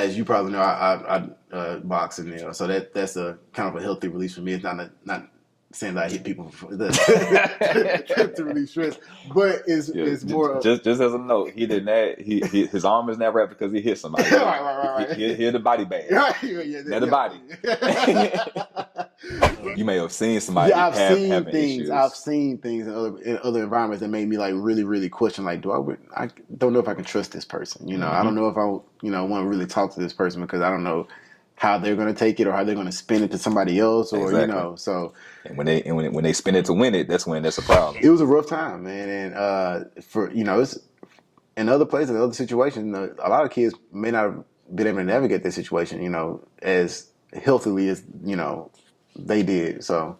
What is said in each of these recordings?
as you probably know, I box and so that's a kind of a healthy release for me. It's not saying that I hit people to release stress, but Yeah, it's more of just as a note, he did not. His arm is not wrapped because he hit somebody. right. He hit the body bag, not the body. You may have seen somebody Yeah, I've seen having things. I've issues. seen things in other environments that made me like really, really question. Like, I don't know if I can trust this person. I don't Hmm. know if I want to really talk to this person because I don't know how they're going to take it or how they're going to spin it to somebody else or Exactly. So And when they spin it to win it, that's when that's a problem. it was a rough time, man. And for it's in other places, in other situations, a lot of kids may not have been able to navigate this situation, as healthily as they did. So.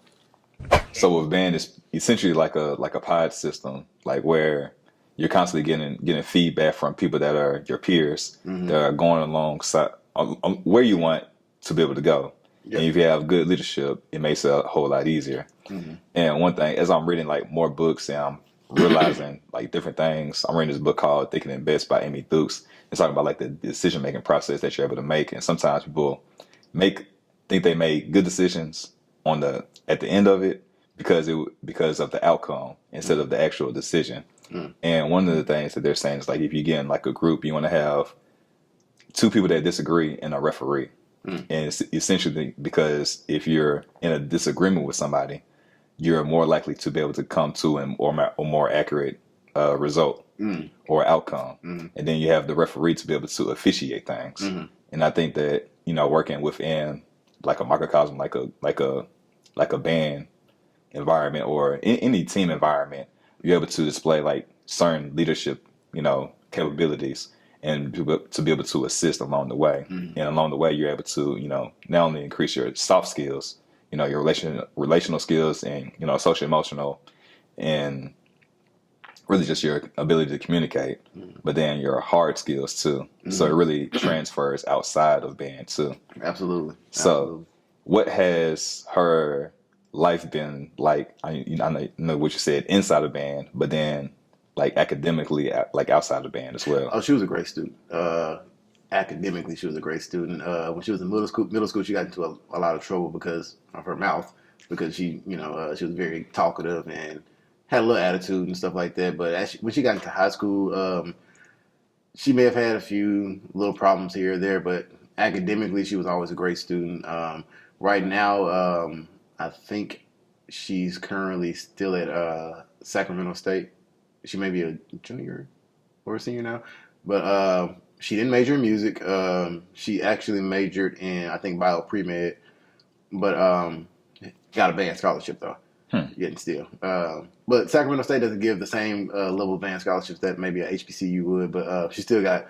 So with band, it's essentially like a pod system, like where you're constantly getting feedback from people that are your peers Mm-hmm. that are going alongside where you want to be able to go. And Yep. if you have good leadership, it makes it a whole lot easier. Mm-hmm. And one thing, as I'm reading like more books and I'm realizing like different things, I'm reading this book called Think and Invest by Amy Dukes. It's talking about like the decision making process that you're able to make. And sometimes people make think they made good decisions on the at the end of it because of the outcome instead of the actual decision. Mm-hmm. And one of the things that they're saying is like if you get in like a group, you want to have two people that disagree and a referee. Mm-hmm. And it's essentially because if you're in a disagreement with somebody, you're more likely to be able to come to a more accurate result Mm-hmm. or outcome. Mm-hmm. And then you have the referee to be able to officiate things. Mm-hmm. And I think that working within like a microcosm, like a band environment or in any team environment, you're able to display like certain leadership, capabilities and to be able to assist along the way. Mm-hmm. And along the way, you're able to, not only increase your soft skills, your relational skills and, social emotional and really just your ability to communicate, but then your hard skills too. So it Mm-hmm. really transfers outside of band too. Absolutely. So Absolutely. what has her life been like? I know what you said inside of band, but then like academically, like outside of band as well. Oh, she was a great student. Academically, she was a great student. When she was in middle school, she got into a lot of trouble because of her mouth, because she was very talkative and had a little attitude and stuff like that. But when she got into high school, she may have had a few little problems here or there, but academically, she was always a great student. Right now, I think she's currently still at Sacramento State. She may be a junior or a senior now, but she didn't major in music. She actually majored in, I think, bio pre med, but got a band scholarship though. Hmm. Getting still, but Sacramento State doesn't give the same level of band scholarships that maybe a HBCU would. But she still got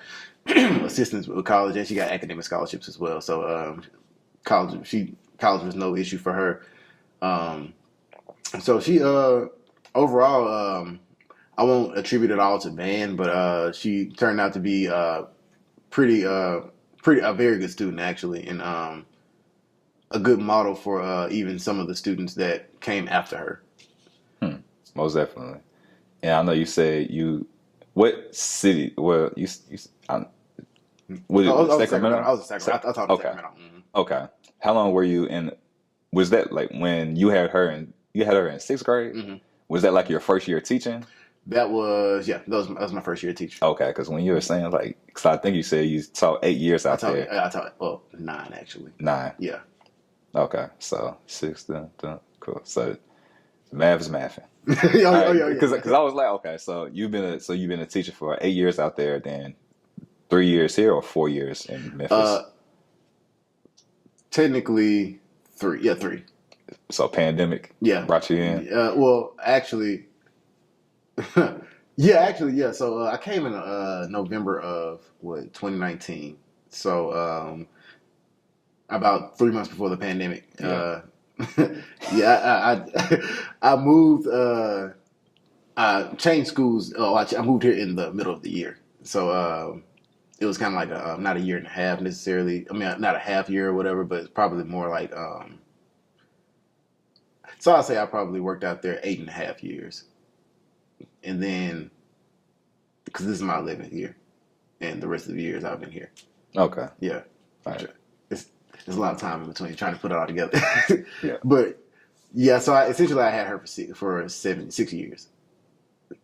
assistance with college, and she got academic scholarships as well. So college was no issue for her. So she overall, I won't attribute it all to band, but she turned out to be pretty a very good student actually, and a good model for even some of the students that came after her. Most definitely. And I know you said what city? Well, was I it was in Sacramento. Sacramento? I was in Sacramento. I taught in Okay, Sacramento. Mm-hmm. okay. How long were you in? Was that like when you had her in sixth grade? Mm-hmm. Was that like your first year teaching? That was that was my first year teaching. Okay, because when you were saying like, because I think you said you taught 8 years out there. I taught well 9 actually. 9. Yeah. Okay, so 6. Cool. So math is mathing. Yeah. Because I was like, okay, so you've been a teacher for 8 years out there, then 3 years here or 4 years in Memphis. Technically 3. Yeah, 3. So pandemic, Yeah. brought you in. Well, actually, yeah. So I came in November of 2019. So about 3 months before the pandemic. Yeah. Yeah, I moved. I changed schools. Oh, I moved here in the middle of the year. So it was kind of like not a year and a half necessarily. I mean, not a half year or whatever, but it's probably more like. So I'll say I probably worked out there 8.5 years, and then because this is my 11th year, and the rest of the years I've been here. Okay. Yeah. All right. It's there's a lot of time in between trying to put it all together. Yeah. But yeah, so essentially I had her for 6 years.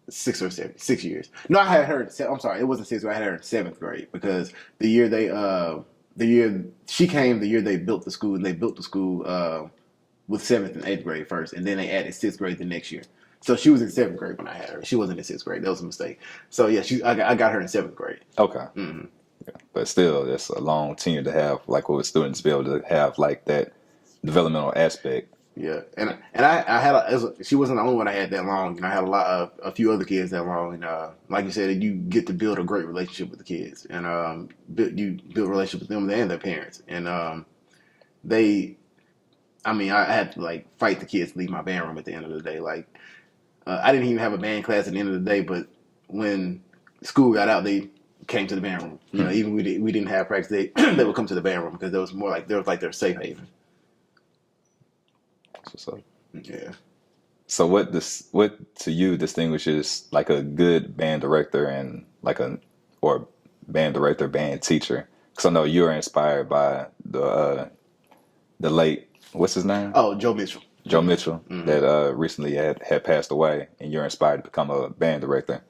6 or 7 6 years. No, I had her. I'm sorry, it wasn't sixth grade. I had her in seventh grade because the year she came, the year they built the school, and they built the school with seventh and eighth grade first, and then they added sixth grade the next year. So she was in seventh grade when I had her. She wasn't in sixth grade. That was a mistake. So yeah, I got her in seventh grade. Okay. Mm-hmm. Yeah. But still, that's a long tenure to have, like, with students to be able to have like that developmental aspect. Yeah, and I had she wasn't the only one I had that long. I had a few other kids that long, and like you said, you get to build a great relationship with the kids, and you build a relationship with them and their parents, and they, I mean, I had to like fight the kids to leave my band room at the end of the day. Like I didn't even have a band class at the end of the day, but when school got out, they came to the band room. You know, even we didn't have practice, they would come to the band room because there was more like their safe haven. So, Yeah. so what to you distinguishes like a good band director and like or band director, band teacher? Because I know you're inspired by the late, what's his name? Oh, Joe Mitchell. Joe Mitchell, that recently had passed away, and you're inspired to become a band director.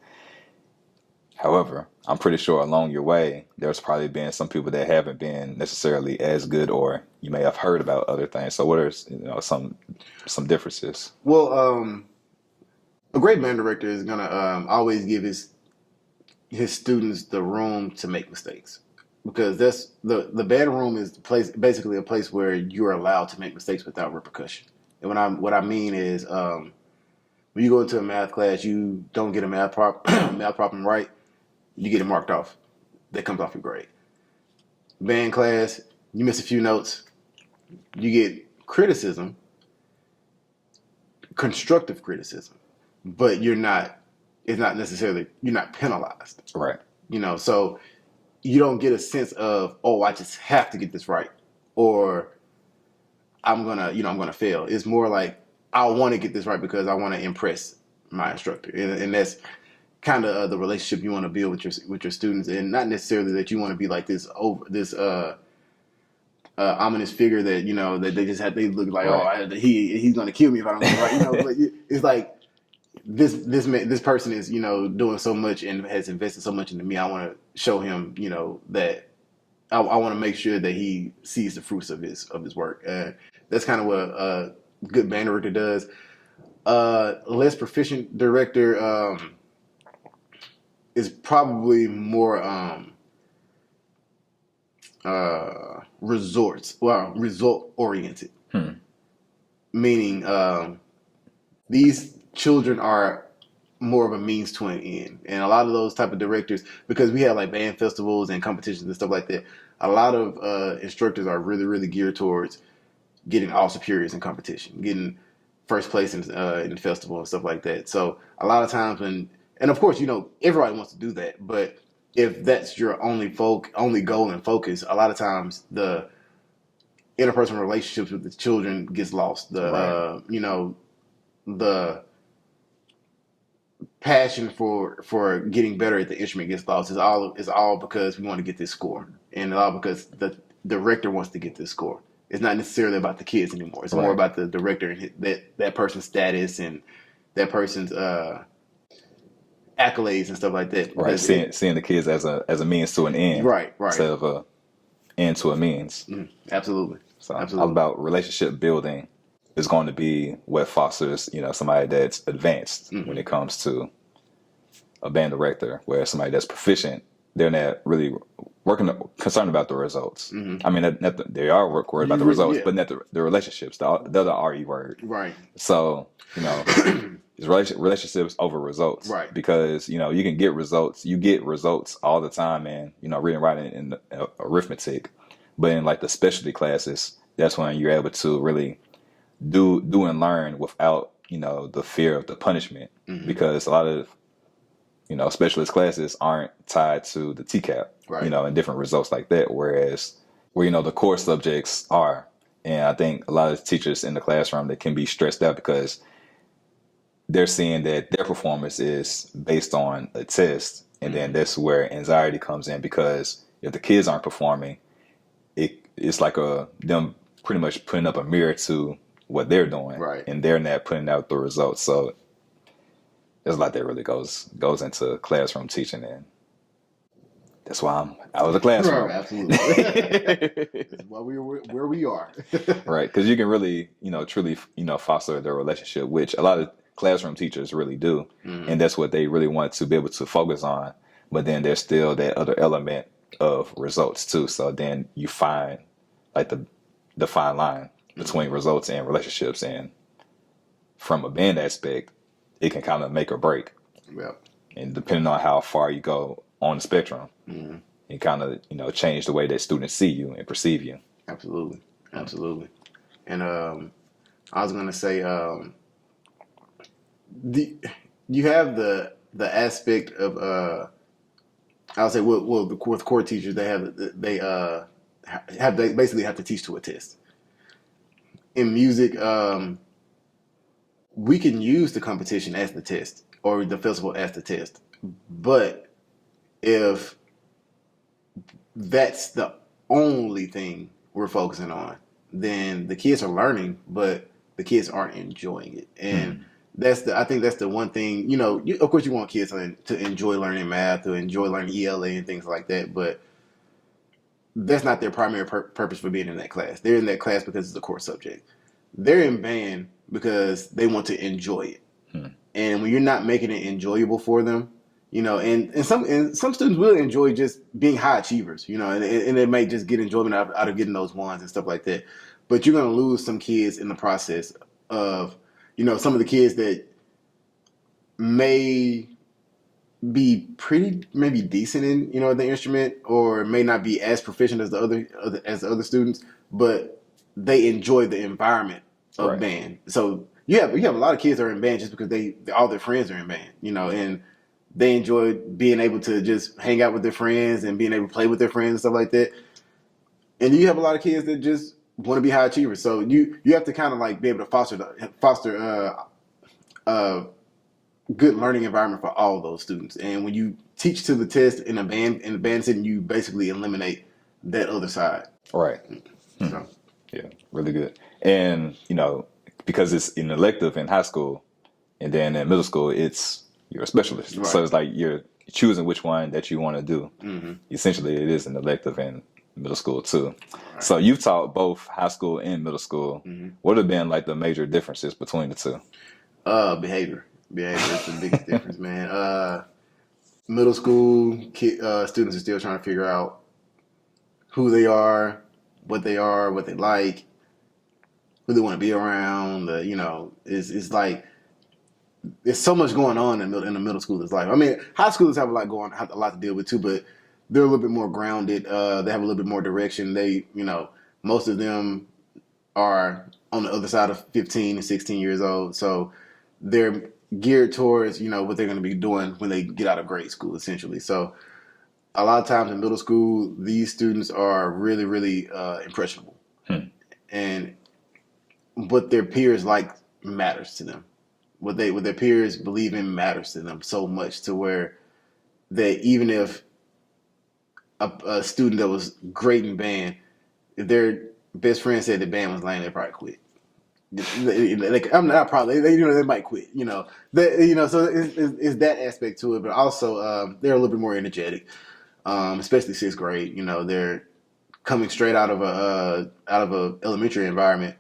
However, I'm pretty sure along your way, there's probably been some people that haven't been necessarily as good, or you may have heard about other things. So what are some differences? Well, a great band director is gonna always give his students the room to make mistakes because that's the band room is the place, basically a place where you're allowed to make mistakes without repercussion. And what I mean is when you go into a math class, you don't get a math problem right, you get it marked off. That comes off your grade. Band class, you miss a few notes, you get criticism, constructive criticism, but it's not necessarily, you're not penalized. Right. You know, so you don't get a sense of, oh, I just have to get this right, or I'm gonna fail. It's more like I want to get this right because I want to impress my instructor, and that's kind of the relationship you want to build with your students, and not necessarily that you want to be like this ominous figure that that they look like, right. he's gonna kill me if I don't get it right. But it's like this person is doing so much and has invested so much into me. I want to show him that I want to make sure that he sees the fruits of his work. That's kind of what a good band director does. Less proficient director is probably more result oriented, meaning these children are more of a means to an end. And a lot of those type of directors, because we have like band festivals and competitions and stuff like that, a lot of instructors are really, really geared towards getting all superiors in competition, getting first place in the festival and stuff like that. So a lot of times and of course, everybody wants to do that, but if that's your only goal and focus, a lot of times the interpersonal relationships with the children gets lost. The the passion for getting better at the instrument gets lost. Is all because we want to get this score, and all because the director wants to get this score. It's not necessarily about the kids anymore. It's more about the director and that person's status and that person's accolades and stuff like that. Right. Seeing the kids as a means to an end. Right. Instead of a end to a means. Absolutely. So Absolutely. all about relationship building is going to be what fosters, somebody that's advanced when it comes to a band director, where somebody that's proficient, they're not really concerned about the results. I mean, they are worried about the results, but not the relationships. The other RE word. Right. So, it's relationships over results. Right. Because, you can get results. You get results all the time, man. Reading, writing, and arithmetic. But in like the specialty classes, that's when you're able to really do and learn without, the fear of the punishment. Because a lot of specialist classes aren't tied to the TCAP, right. And different results like that. Whereas where, the core subjects are. And I think a lot of teachers in the classroom, they can be stressed out because they're seeing that their performance is based on a test. And then that's where anxiety comes in, because if the kids aren't performing, it's like them pretty much putting up a mirror to what they're doing, Right. and they're not putting out the results. So there's a lot that really goes into classroom teaching, and that's why I'm out of the classroom. Right, absolutely. That's why we're where we are. Right, because you can really, truly, foster the relationship, which a lot of classroom teachers really do, Mm-hmm. and that's what they really want to be able to focus on. But then there's still that other element of results too. So then you find like the fine line between results and relationships, and from a band aspect, it can kind of make or break. Yeah. And depending on how far you go on the spectrum, Mm-hmm. it kind of change the way that students see you and perceive you. Absolutely. Absolutely. And I was gonna say the you have the aspect of I would say with core teachers they basically have to teach to a test. In music, we can use the competition as the test or the festival as the test, but if that's the only thing we're focusing on, then the kids are learning, but the kids aren't enjoying it. And I think that's the one thing, of course you want kids to enjoy learning math, to enjoy learning ELA and things like that, but that's not their primary purpose for being in that class. They're in that class because it's a core subject. They're in band because they want to enjoy it. And when you're not making it enjoyable for them, and some students will enjoy just being high achievers, and they may just get enjoyment out of getting those ones and stuff like that. But you're going to lose some kids in the process of, some of the kids that may be maybe decent in, the instrument, or may not be as proficient as the other students, but they enjoy the environment of band. So you have a lot of kids that are in band just because all their friends are in band, and they enjoy being able to just hang out with their friends and being able to play with their friends and stuff like that. And you have a lot of kids that just want to be high achievers. So you have to kind of like be able to foster good learning environment for all of those students. And when you teach to the test in the band setting, you basically eliminate that other side. Right. So. Yeah, really good. And because it's an elective in high school, and then in middle school, you're a specialist. Right. So it's like you're choosing which one that you want to do. Mm-hmm. Essentially, it is an elective in middle school too. Right. So you've taught both high school and middle school. Mm-hmm. What have been like the major differences between the two? Behavior is the biggest difference, man. Middle school students are still trying to figure out who they are, what they like, who they want to be around. It's like there's so much going on in the middle schoolers' life. I mean, high schoolers have a lot to deal with too, but they're a little bit more grounded. They have a little bit more direction. Most of them are on the other side of 15 and 16 years old, so they're geared towards what they're going to be doing when they get out of grade school, essentially. So a lot of times in middle school, these students are really, really impressionable, and what their peers like matters to them. What their peers believe in matters to them so much to where that even if a student that was great in band, if their best friend said the band was lame, they probably quit. I'm not probably they might quit. So it's that aspect to it, but also they're a little bit more energetic, especially sixth grade. They're coming straight out of a elementary environment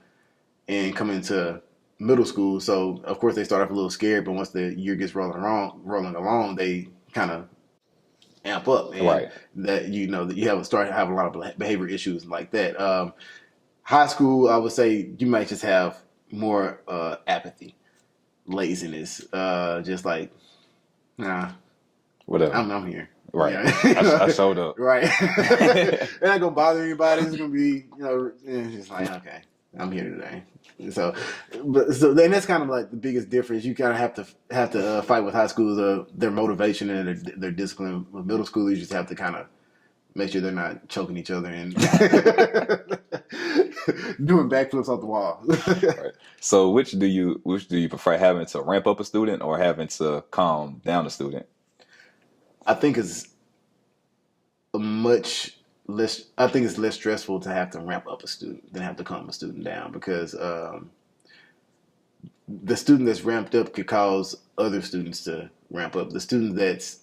and coming to middle school. So of course they start off a little scared, but once the year gets rolling along, they kind of amp up, and right. that that you have start having a lot of behavior issues like that. High school, I would say you might just have more apathy, laziness, just like, nah, whatever. I'm here. Right. I showed up. Right. They're not gonna bother anybody. It's gonna be, it's just like, okay, I'm here today. So then that's kind of like the biggest difference. You kind of have to fight with high schoolers, their motivation and their discipline. With middle school, you just have to kind of make sure they're not choking each other and doing backflips off the wall. Right. So which do you prefer, having to ramp up a student or having to calm down a student? I think it's a much less. I think it's less stressful to have to ramp up a student than have to calm a student down because the student that's ramped up could cause other students to ramp up. The student that's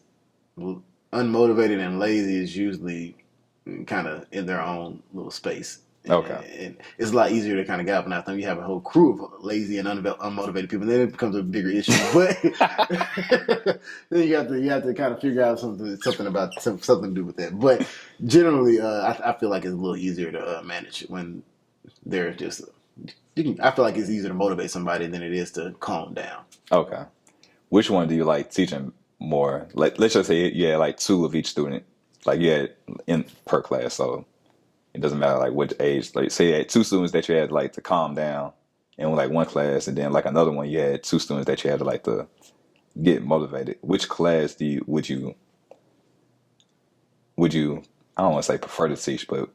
unmotivated and lazy is usually kind of in their own little space. Okay. And it's a lot easier to kind of galvanize them. You have a whole crew of lazy and unmotivated people, and then it becomes a bigger issue. But then you have to kind of figure out something to do with that. But generally, I feel like it's a little easier to manage when they're just. I feel like it's easier to motivate somebody than it is to calm down. Okay. Which one do you like teaching more? Like, let's just say you had like two of each student, like you had in per class. So it doesn't matter like which age. Like, say you had two students that you had like to calm down in like one class, and then like another one you had two students that you had to like to get motivated. Which class would you I don't want to say prefer to teach, but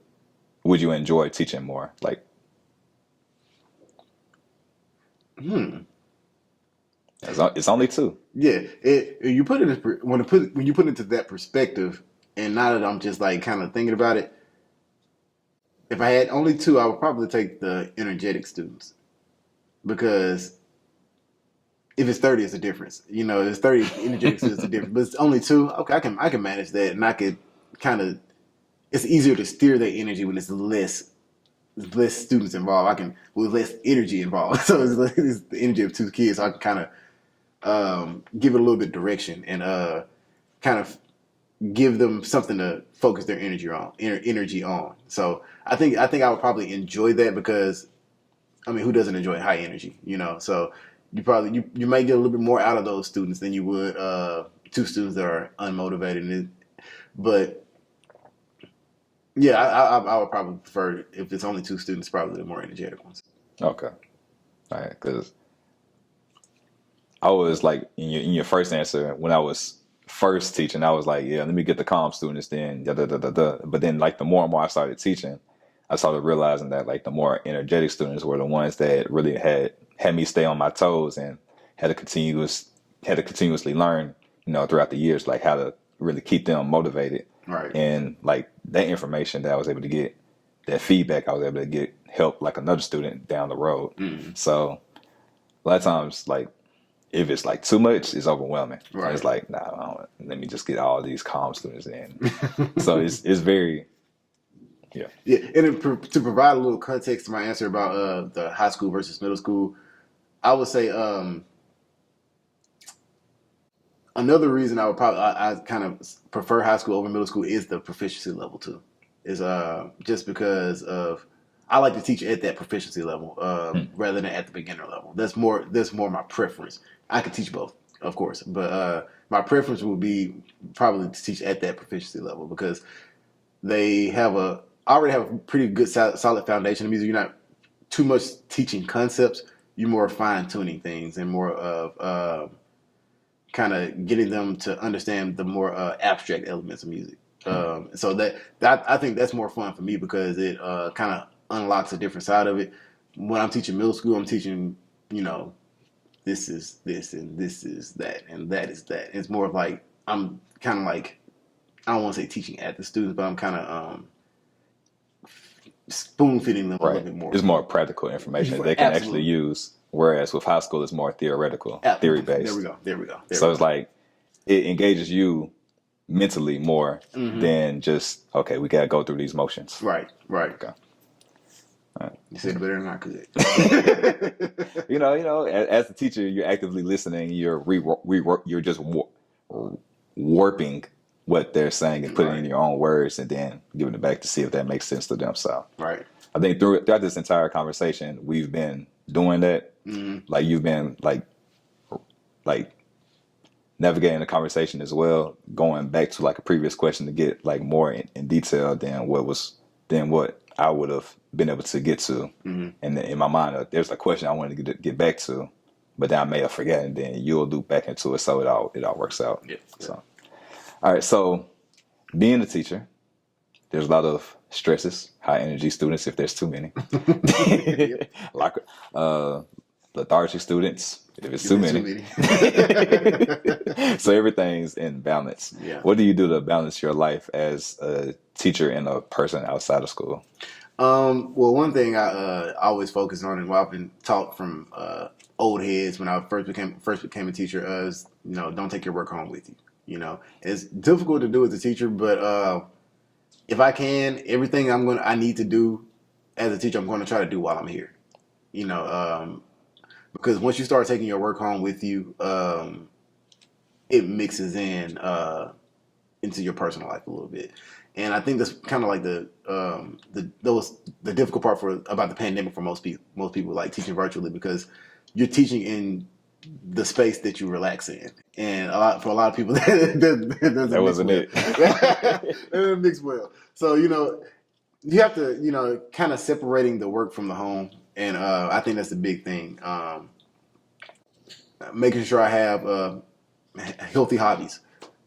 would you enjoy teaching more? Like, it's only two. Yeah, you put it when you put it into that perspective, and now that I'm just like kind of thinking about it, if I had only two, I would probably take the energetic students because if it's 30, it's a difference. You know, it's 30 energetic students, it's a difference. But it's only two. Okay, I can manage that, and I could kind of. It's easier to steer their energy when it's less students involved. I can with less energy involved. So it's the energy of two kids. So I can kind of give it a little bit of direction and kind of give them something to focus their energy on. So I think I would probably enjoy that because I mean, who doesn't enjoy high energy? You know, so you may get a little bit more out of those students than you would two students that are unmotivated. But yeah, I would probably prefer if it's only two students, probably the more energetic ones. Okay. All right. Because I was like in your first answer when I was first teaching, I was like, yeah, let me get the calm students then. Da, da, da, da, da. But then like the more and more I started teaching, I started realizing that like the more energetic students were the ones that really had me stay on my toes and had to continuously learn, throughout the years, like how to really keep them motivated. Right. And like that information that I was able to get, that feedback I was able to get help like another student down the road. So a lot of times, like if it's like too much, it's overwhelming. Right. It's like, let me just get all these calm students in. So it's very, yeah. Yeah, and to provide a little context to my answer about the high school versus middle school, I would say another reason I kind of prefer high school over middle school is the proficiency level too. Is just because of I like to teach at that proficiency level rather than at the beginner level. That's more my preference. I could teach both, of course, but my preference would be probably to teach at that proficiency level because they already have a pretty good solid foundation of music. You're not too much teaching concepts. You're more fine tuning things and more of kind of getting them to understand the more abstract elements of music. So that I think that's more fun for me because it kind of unlocks a different side of it. When I'm teaching middle school, I'm teaching, this is this and this is that and that is that. It's more of like I'm kind of like I don't want to say teaching at the students, but I'm kind of spoon feeding them a little bit more. It's more practical information that they can actually use. Whereas with high school, it's more theoretical, theory based. There we go. So it's like it engages you mentally more than just we gotta go through these motions. Right. Okay. All right. You said it better than I could. As a teacher, you're actively listening. You're you're just warping what they're saying and putting it in your own words, and then giving it back to see if that makes sense to them. So right. I think throughout this entire conversation, we've been doing that. Like you've been like navigating the conversation as well, going back to like a previous question to get like more in detail than what I would have been able to get to. And then in my mind, there's a question I wanted to get back to, but then I may have forgotten. Then you'll loop back into it, so it all works out. Yeah. So, all right. So, being a teacher, there's a lot of stresses, high energy students if there's too many. lethargic students if it's If too it's many. So everything's in balance. Yeah. What do you do to balance your life as a teacher and a person outside of school? Well, one thing I always focus on, and what I've been taught from old heads when I first became a teacher, is don't take your work home with you. It's difficult to do as a teacher, but if I can, everything I need to do as a teacher, I'm going to try to do while I'm here. Because once you start taking your work home with you, it mixes into your personal life a little bit. And I think that's kind of like the difficult part about the pandemic for most people like teaching virtually, because you're teaching in the space that you relax in, and for a lot of people that wasn't well. it. That doesn't mix well. So you have to kind of separating the work from the home, and I think that's the big thing. Making sure I have healthy hobbies,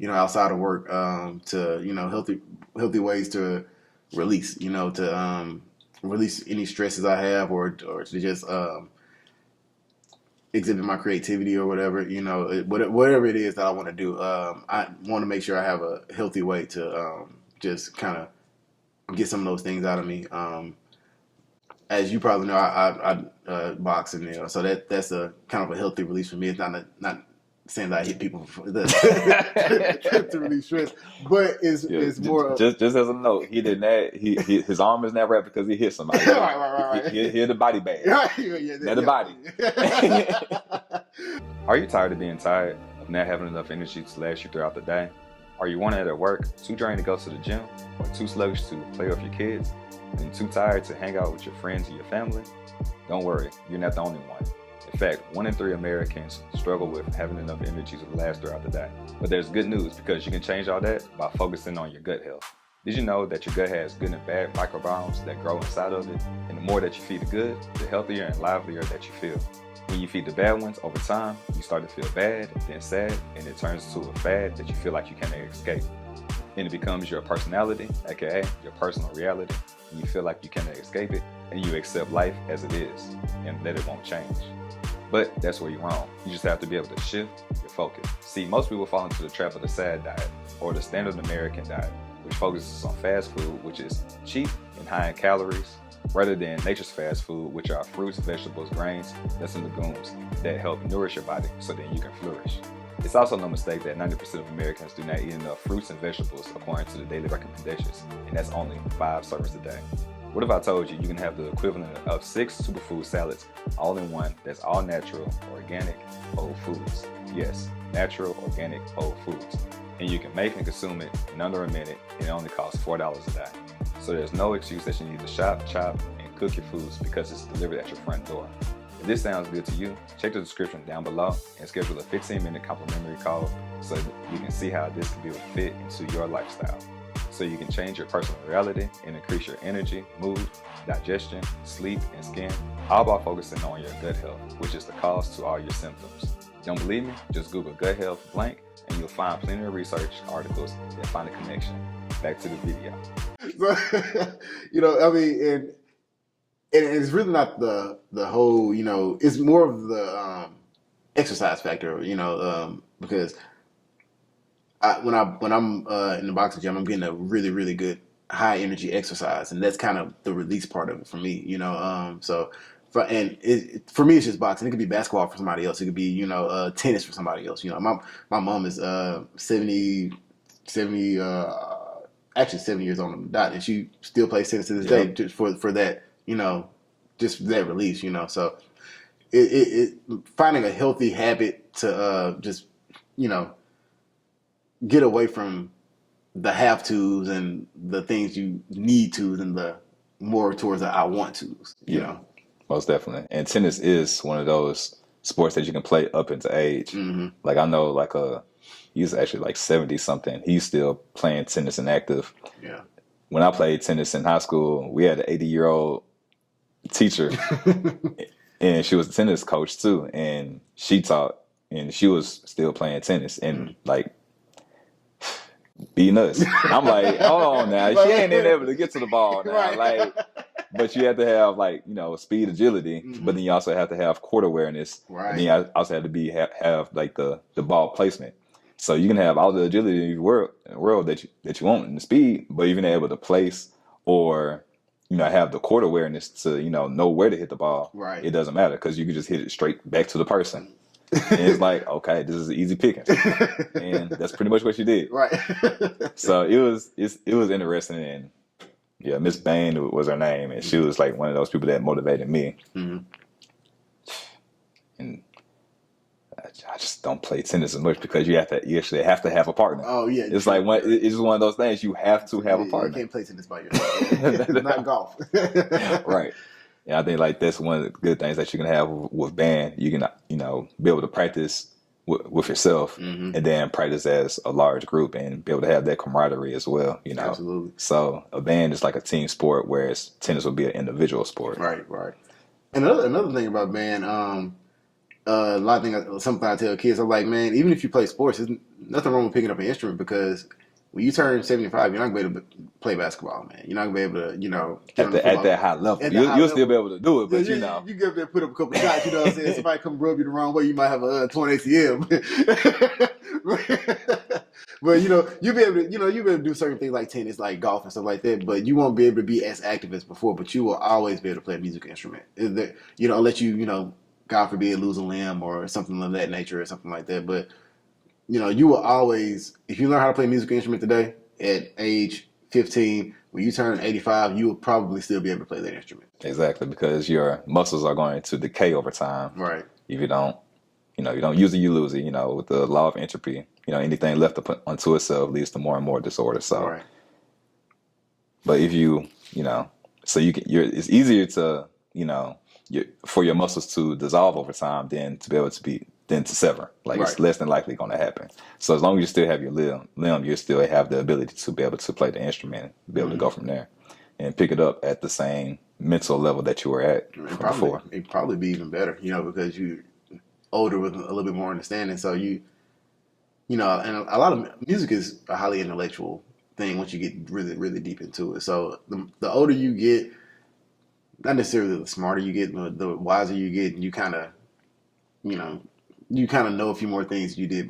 outside of work, to healthy ways to release, to release any stresses I have, or to just exhibit my creativity or whatever, whatever it is that I want to do. I want to make sure I have a healthy way to just kind of get some of those things out of me. As you probably know, I box, and so that's a kind of a healthy release for me. It's not saying that I hit people to release stress, but it's more of, just as a note, he did not. His arm is not wrapped because he hit somebody. right. He hit the body bag. Not the body. Are you tired of being tired, of not having enough energy to last you throughout the day? Are you wanted at work, too drained to go to the gym, or too sluggish to play with your kids, and too tired to hang out with your friends and your family? Don't worry, you're not the only one. In fact, 1 in 3 Americans struggle with having enough energy to last throughout the day. But there's good news, because you can change all that by focusing on your gut health. Did you know that your gut has good and bad microbiomes that grow inside of it? And the more that you feed the good, the healthier and livelier that you feel. When you feed the bad ones over time, you start to feel bad, then sad, and it turns into a fad that you feel like you can't escape. And it becomes your personality, aka your personal reality, and you feel like you cannot escape it, and you accept life as it is, and that it won't change. But that's where you're wrong. You just have to be able to shift your focus. See, most people fall into the trap of the SAD diet, or the standard American diet, which focuses on fast food, which is cheap and high in calories, rather than nature's fast food, which are fruits, vegetables, grains, nuts, and legumes that help nourish your body so then you can flourish. It's also no mistake that 90% of Americans do not eat enough fruits and vegetables according to the daily recommendations, and that's only 5 servings a day. What if I told you can have the equivalent of 6 superfood salads all in one that's all natural, organic, whole foods? Yes, natural, organic, whole foods. And you can make and consume it in under a minute, and it only costs $4 a day. So there's no excuse that you need to shop, chop, and cook your foods because it's delivered at your front door. If this sounds good to you, check the description down below and schedule a 15-minute complimentary call so you can see how this can be a fit into your lifestyle. So you can change your personal reality and increase your energy, mood, digestion, sleep, and skin, all by focusing on your gut health, which is the cause to all your symptoms. Don't believe me? Just Google gut health blank and you'll find plenty of research articles that find a connection. Back to the video. So, I mean, and it's really not the whole, it's more of the exercise factor, because when I'm in the boxing gym, I'm getting a really, really good high energy exercise, and that's kind of the release part of it for me, So for me, it's just boxing. It could be basketball for somebody else. It could be tennis for somebody else. My mom is 70 actually 7 years on the dot, and she still plays tennis to this day just for that just that release. So it finding a healthy habit to just get away from the have tos and the things you need tos, and the more towards the I want tos. Most definitely. And tennis is one of those sports that you can play up into age. Mm-hmm. Like I know, he's actually like 70 something. He's still playing tennis and active. Yeah. When I played tennis in high school, we had an 80-year-old teacher, and she was a tennis coach too. And she taught, and she was still playing tennis, and beating us. I'm like, hold on now, she ain't even able to get to the ball now. Right. but you have to have like speed, agility, but Mm-hmm. then you also have to have court awareness, and then Right. you also have to have like the ball placement. So you can have all the agility in the world that you want and the speed, but even able to place or have the court awareness to know where to hit the ball. Right. It doesn't matter because you can just hit it straight back to the person, and it's like, okay, this is easy pickings, and that's pretty much what you did. Right. So it was interesting, and yeah, Miss Bain was her name, and she was like one of those people that motivated me. Mm-hmm. And I just don't play tennis as much because you actually have to have a partner. Oh yeah. It's like it's just one of those things you have to have a partner. You can't play tennis by yourself. It's not golf. Right. Yeah, I think like that's one of the good things that you can have with band. You can be able to practice with yourself, Mm-hmm. and then practice as a large group and be able to have that camaraderie as well. Absolutely. So a band is like a team sport, whereas tennis would be an individual sport. Right. Right. And another thing about band, a lot of things, something I tell kids, I'm like, man, even if you play sports, there's nothing wrong with picking up an instrument because when you turn 75, you're not going to be able to play basketball, man. You're not going to be able to, get At that high level, you'll still be able to do it, but you get there, put up a couple shots. You know what I'm saying? Somebody come rub you the wrong way, you might have a torn ACL. But you'll be able to, you'll be able to do certain things like tennis, like golf and stuff like that. But you won't be able to be as active as before. But you will always be able to play a musical instrument. Unless you, God forbid, lose a limb or something of that nature or something like that. But you will always, if you learn how to play a musical instrument today at age 15, when you turn 85, you will probably still be able to play that instrument. Exactly, because your muscles are going to decay over time. Right. If you don't, you don't use it, you lose it. With the law of entropy, anything left unto itself leads to more and more disorder. So, right. But if so it's easier to, for your muscles to dissolve over time than to sever. Like Right. It's less than likely going to happen. So as long as you still have your limb, you still have the ability to be able to play the instrument, be able to go from there and pick it up at the same mental level that you were at before. It'd probably be even better, because you're older with a little bit more understanding. So and a lot of music is a highly intellectual thing once you get really, really deep into it. So the older you get, not necessarily the smarter you get, but the wiser you get, and you kind of know a few more things you did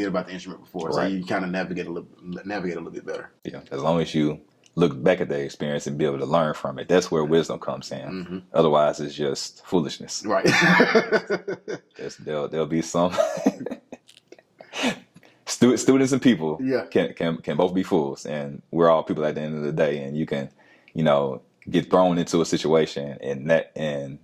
about the instrument before, Right. so you kind of navigate a little bit better. Yeah, as long as you look back at the experience and be able to learn from it, that's where wisdom comes in. Mm-hmm. Otherwise, it's just foolishness. Right. There'll be some students and people can both be fools, and we're all people at the end of the day. And you can, get thrown into a situation and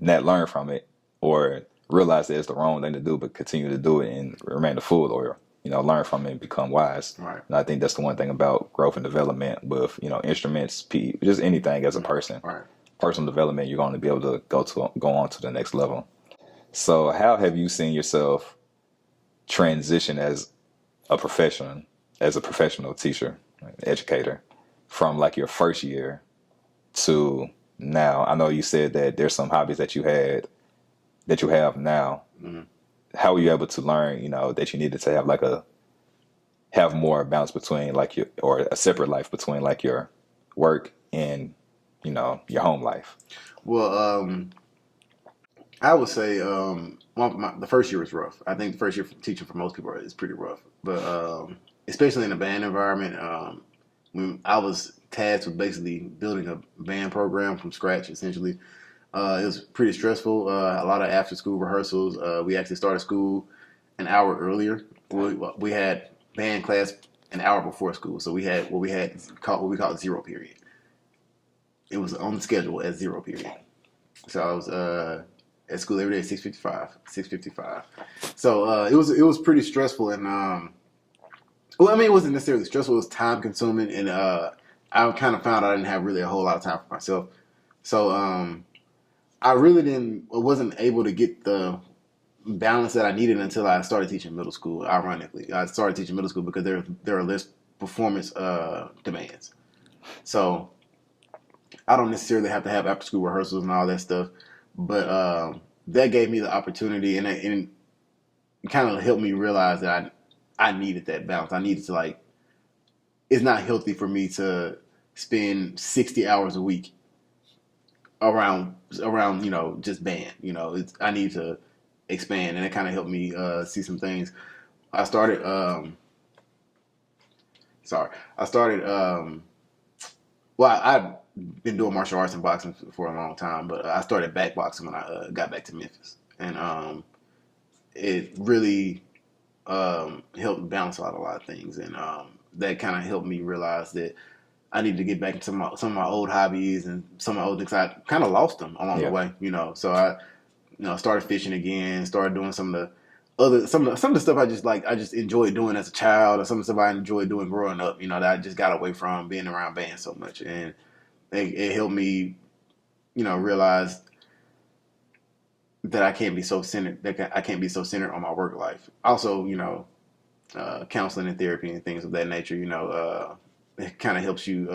not learn from it, or realize that it's the wrong thing to do, but continue to do it and remain a fool, or learn from it and become wise. Right. And I think that's the one thing about growth and development with instruments, just anything as a person. Right. Personal development, you're going to be able to go on to the next level. So, how have you seen yourself transition as a professional teacher, educator, from like your first year to now? I know you said that there's some hobbies that you have now. Mm-hmm. How were you able to learn, that you needed to have more balance between or a separate life between like your work and, your home life? Well, I would say the first year was rough. I think the first year teaching for most people is pretty rough, but especially in a band environment, when I was tasked with basically building a band program from scratch, essentially. It was pretty stressful. A lot of after-school rehearsals. We actually started school an hour earlier. We had band class an hour before school, so we had what we call zero period. It was on the schedule as zero period. So I was at school every day at 6:55. So it was pretty stressful, and it wasn't necessarily stressful. It was time consuming, and I kind of found I didn't have really a whole lot of time for myself. So I really wasn't able to get the balance that I needed until I started teaching middle school. Ironically, I started teaching middle school because there are less performance demands. So I don't necessarily have to have after school rehearsals and all that stuff, but that gave me the opportunity, and it kind of helped me realize that I needed that balance. I needed to it's not healthy for me to spend 60 hours a week around just band. I need to expand, and it kind of helped me see some things. I started. Sorry, I started. Well, I've been doing martial arts and boxing for a long time, but I started back boxing when I got back to Memphis, and it really helped balance out a lot of things, and that kind of helped me realize that I needed to get back into some of my old hobbies and some of my old things. I kind of lost them along the way, So I, started fishing again, started doing some of the stuff I just like. I just enjoyed doing as a child, or some of the stuff I enjoyed doing growing up. That I just got away from being around bands so much, and it helped me, realize that I can't be so centered. That I can't be so centered on my work life. Also, counseling and therapy and things of that nature. It kind of helps you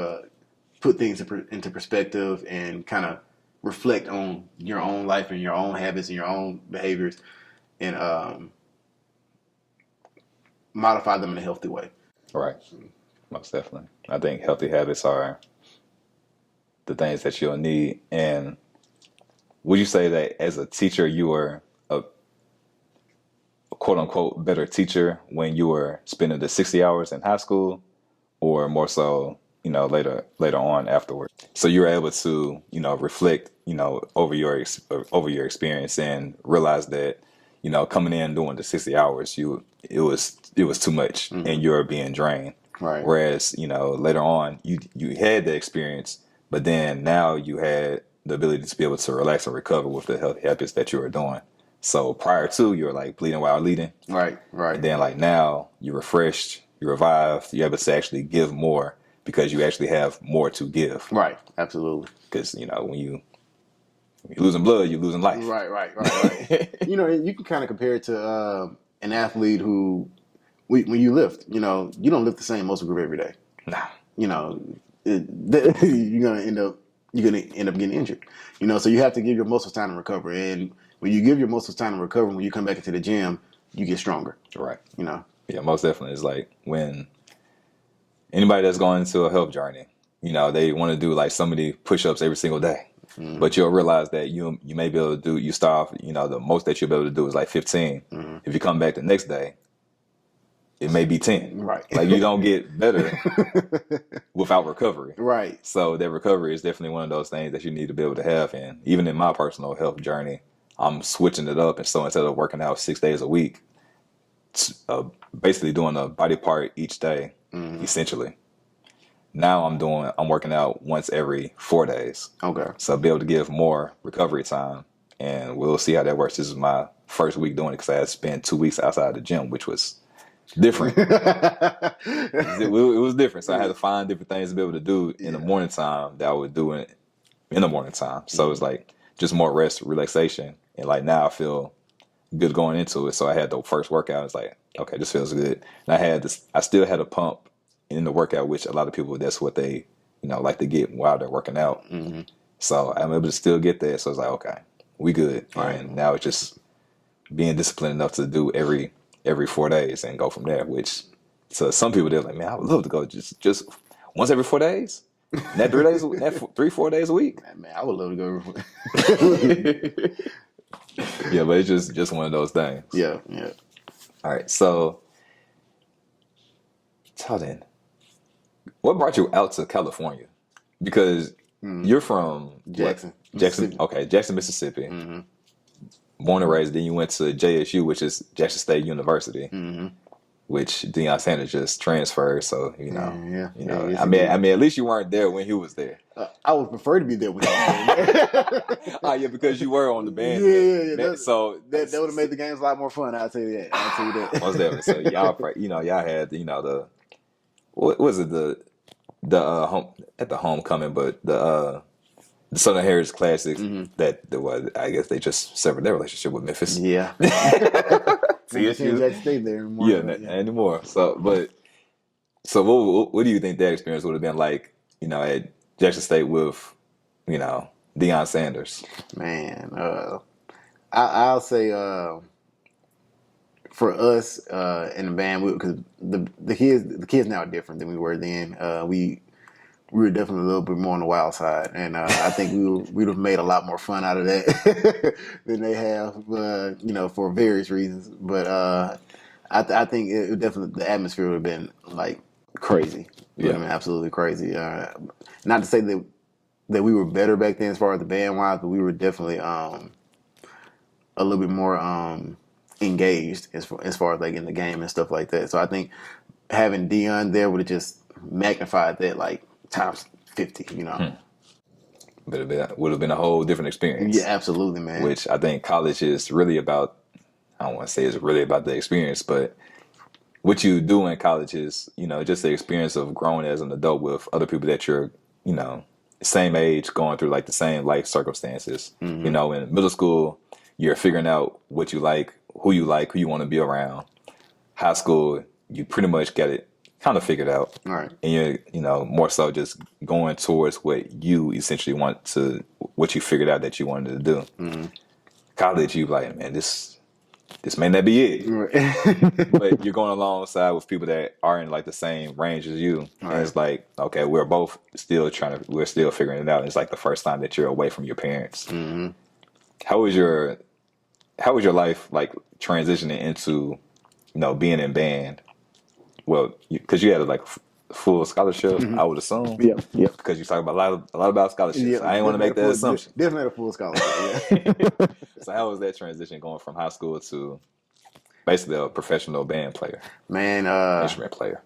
put things into perspective and kind of reflect on your own life and your own habits and your own behaviors, and modify them in a healthy way. Right. Most definitely. I think healthy habits are the things that you'll need. And would you say that as a teacher, you were a quote unquote better teacher when you were spending the 60 hours in high school, or more so, later on afterward? So you were able to, reflect, over your experience and realize that, coming in doing the 60 hours, it was too much, and you were being drained. Right. Whereas, later on you had the experience, but then now you had the ability to be able to relax and recover with the healthy habits that you were doing. So prior to, you were like bleeding while leading. Right. And then like now you're refreshed, you're revived, you're able to actually give more because you actually have more to give. Right. Absolutely. Because, when you're losing blood, you're losing life. Right. You can kind of compare it to an athlete who, when you lift, you don't lift the same muscle group every day. Nah. You're gonna end up getting injured. So you have to give your muscles time to recover. And when you give your muscles time to recover, when you come back into the gym, you get stronger. Right. Yeah, most definitely. It's like when anybody that's going into a health journey, they want to do like so many push-ups every single day. Mm-hmm. But you'll realize that you may be able to do, you start off, the most that you'll be able to do is like 15. Mm-hmm. If you come back the next day, it may be 10. Right. Like you don't get better without recovery. Right. So that recovery is definitely one of those things that you need to be able to have. And even in my personal health journey, I'm switching it up. And so instead of working out 6 days a week, basically doing a body part each day, essentially. Now I'm working out once every 4 days. Okay. So I'll be able to give more recovery time, and we'll see how that works. This is my first week doing it because I had spent 2 weeks outside the gym, which was different. It was different. So I had to find different things to be able to do in the morning time that I would do in the morning time. So it's like just more rest, relaxation. And like now I feel good going into it. So I had the first workout. It's like, okay, this feels good. And I still had a pump in the workout, which a lot of people, that's what they, like to get while they're working out. Mm-hmm. So I'm able to still get that. So it's like, okay, we good. Right. And now it's just being disciplined enough to do every 4 days and go from there, which so some people, they're like, man, I would love to go just once every 4 days. That 3 days, that 3-4 days a week. Man, I would love to go. Yeah, but it's just one of those things. Yeah. All right, so tell then, what brought you out to California? Because you're from Jackson. Okay, Jackson, Mississippi. Mm-hmm. Born and raised. Then you went to JSU, which is Jackson State University. Mm-hmm. Which Deion Sanders just transferred, so I mean, at least you weren't there when he was there. I would prefer to be there when he was there. Oh yeah, because you were on the band. Yeah. So that would have made the games a lot more fun. I'll tell you that. Most definitely. So y'all had the what was it the home at the homecoming, but the Southern Heritage Classics I guess they just severed their relationship with Memphis. Yeah. CSU. Jackson State there anymore. Yeah, anymore. So what do you think that experience would have been like, at Jackson State with, Deion Sanders? Man, I'll say for us in the band, because the kids now are different than we were then. We we were definitely a little bit more on the wild side, and I think we'd have made a lot more fun out of that than they have, for various reasons. But I think it definitely the atmosphere would have been like crazy. It would have been absolutely crazy. Not to say that we were better back then as far as the band wise, but we were definitely a little bit more engaged as far as like in the game and stuff like that. So I think having Dion there would have just magnified that like times 50, But it would have been a whole different experience. Yeah, absolutely, man. Which I think college is really about. I don't want to say it's really about the experience, but what you do in college is, just the experience of growing as an adult with other people that you're, same age, going through like the same life circumstances. Mm-hmm. In middle school, you're figuring out what you like, who you want to be around. High school, you pretty much get it kind of figured out. All right. And you're, more so just going towards what you essentially what you figured out that you wanted to do. Mm-hmm. College, you like, man, this may not be it. Right. But you're going alongside with people that are in like the same range as you. All and right. It's like, okay, we're still figuring it out. It's like the first time that you're away from your parents. Mm-hmm. How was your life like transitioning into, being in band? Well, because you had like a full scholarship, mm-hmm. I would assume. Yeah. Because you talk about a lot about scholarships. Yeah, I didn't want to make that assumption. Definitely had a full scholarship. Yeah. So how was that transition going from high school to basically a professional band player? Man, instrument player.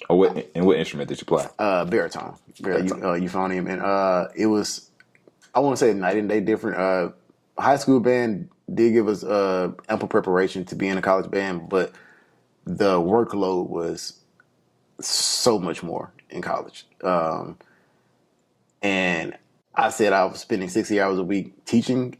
Or what instrument did you play? Baritone. Euphonium, and it was, I want to say, night and day different. High school band did give us ample preparation to be in a college band, but the workload was so much more in college. And I said I was spending 60 hours a week teaching.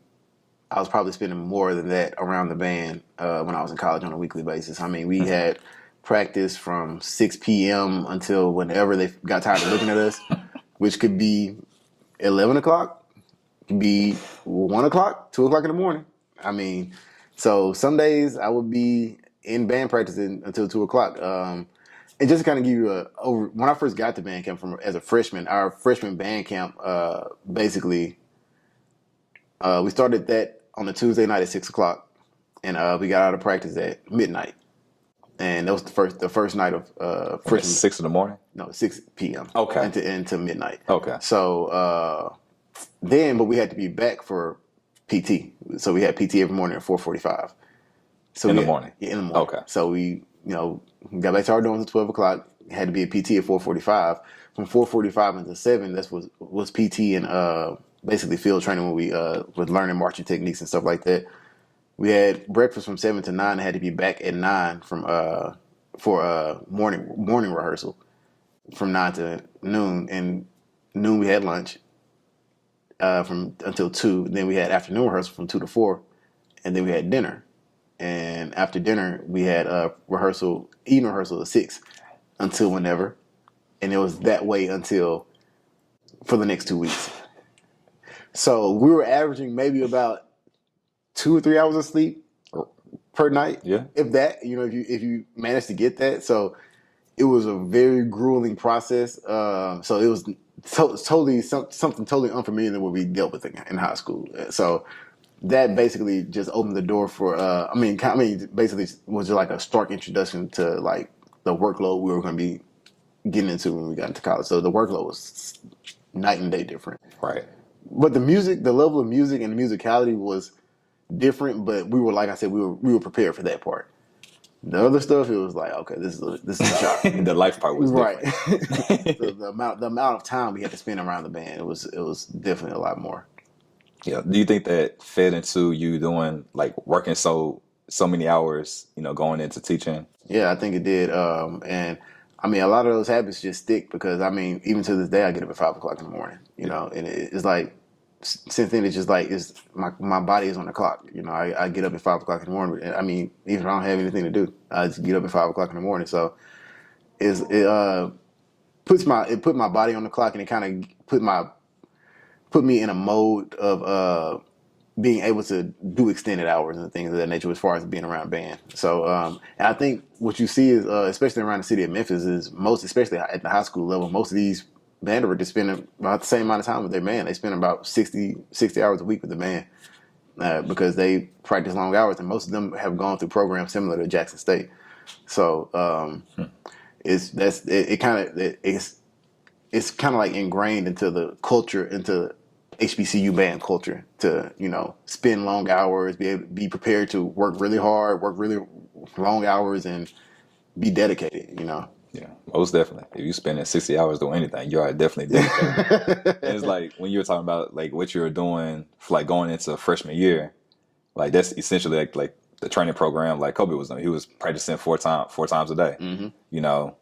I was probably spending more than that around the band when I was in college on a weekly basis. I mean, we had practice from 6 p.m. until whenever they got tired of looking at us, which could be 11 o'clock, could be 1 o'clock, 2 o'clock in the morning. I mean, so some days I would be in band practice until 2 o'clock. And just to kind of give you when I first got to band camp as a freshman, our freshman band camp, basically, we started that on a Tuesday night at 6 o'clock, and we got out of practice at midnight. And that was the first night of freshman. 6 in the morning? No, 6 p.m. Okay. Into midnight. Okay. So but we had to be back for PT. So we had PT every morning at 4:45. So in the morning? Yeah, in the morning. Okay. So we got back to our dorms at 12 o'clock, had to be at PT at 4:45. From 4:45 until 7, that was PT and basically field training when we was learning marching techniques and stuff like that. We had breakfast from 7 to 9 and had to be back at 9 for morning rehearsal from 9 to noon. And noon we had lunch from until 2. Then we had afternoon rehearsal from 2 to 4. And then we had dinner. And after dinner, we had evening rehearsal at 6 until whenever. And it was that way for the next 2 weeks. So we were averaging maybe about 2 or 3 hours of sleep per night. Yeah. If that, if you managed to get that. So it was a very grueling process. So it was totally something totally unfamiliar than what we dealt with in high school. So that basically just opened the door for, basically was just like a stark introduction to like the workload we were going to be getting into when we got into college. So the workload was night and day different. Right. But the level of music and the musicality was different, but we were, like I said, we were prepared for that part. The other stuff, it was like, okay, this is a shock. The life part was different. Right. the amount of time we had to spend around the band, it was definitely a lot more. Yeah. Do you think that fed into you doing like working so many hours, going into teaching? Yeah, I think it did. And I mean, a lot of those habits just stick because I mean, even to this day, I get up at 5 o'clock in the morning. And it's like since then, it's just like my body is on the clock. I get up at 5 o'clock in the morning. I mean, even if I don't have anything to do, I just get up at 5 o'clock in the morning. So it put my body on the clock, and it kind of put me in a mode of being able to do extended hours and things of that nature as far as being around band. So, and I think what you see is, especially around the city of Memphis, is especially at the high school level, most of these band directors spend about the same amount of time with their band. They spend about 60 hours a week with the band because they practice long hours, and most of them have gone through programs similar to Jackson State. So it's kind of like ingrained into the culture, into HBCU band culture, to spend long hours, be prepared to work really hard, work really long hours, and be dedicated. Yeah, most definitely. If you spending 60 hours doing anything, you are definitely dedicated. And it's like when you were talking about like what you're doing for like going into freshman year, like that's essentially like the training program like Kobe was doing. He was practicing four times a day. Mm-hmm. You know,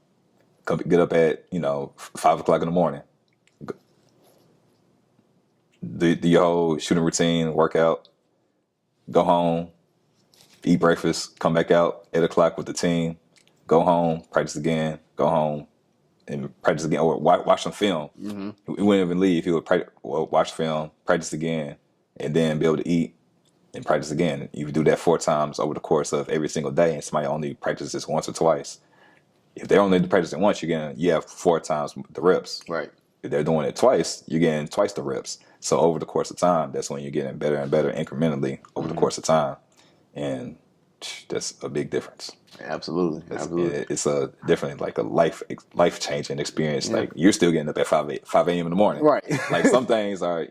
get up at 5 o'clock in the morning, do your whole shooting routine, workout, go home, eat breakfast, come back out 8 o'clock with the team, go home, practice again, go home, and practice again, or watch some film. Mm-hmm. He wouldn't even leave. He would watch film, practice again, and then be able to eat and practice again. You do that 4 times over the course of every single day, and somebody only practices once or twice. If they're only practicing once, you have 4 times the reps. Right. If they're doing it twice, you're getting twice the reps. So over the course of time, that's when you're getting better and better incrementally over the course of time, and that's a big difference. Absolutely. It's a definitely like a life changing experience. Yeah. Like you're still getting up at 5 a.m. in the morning. Right. Like some things are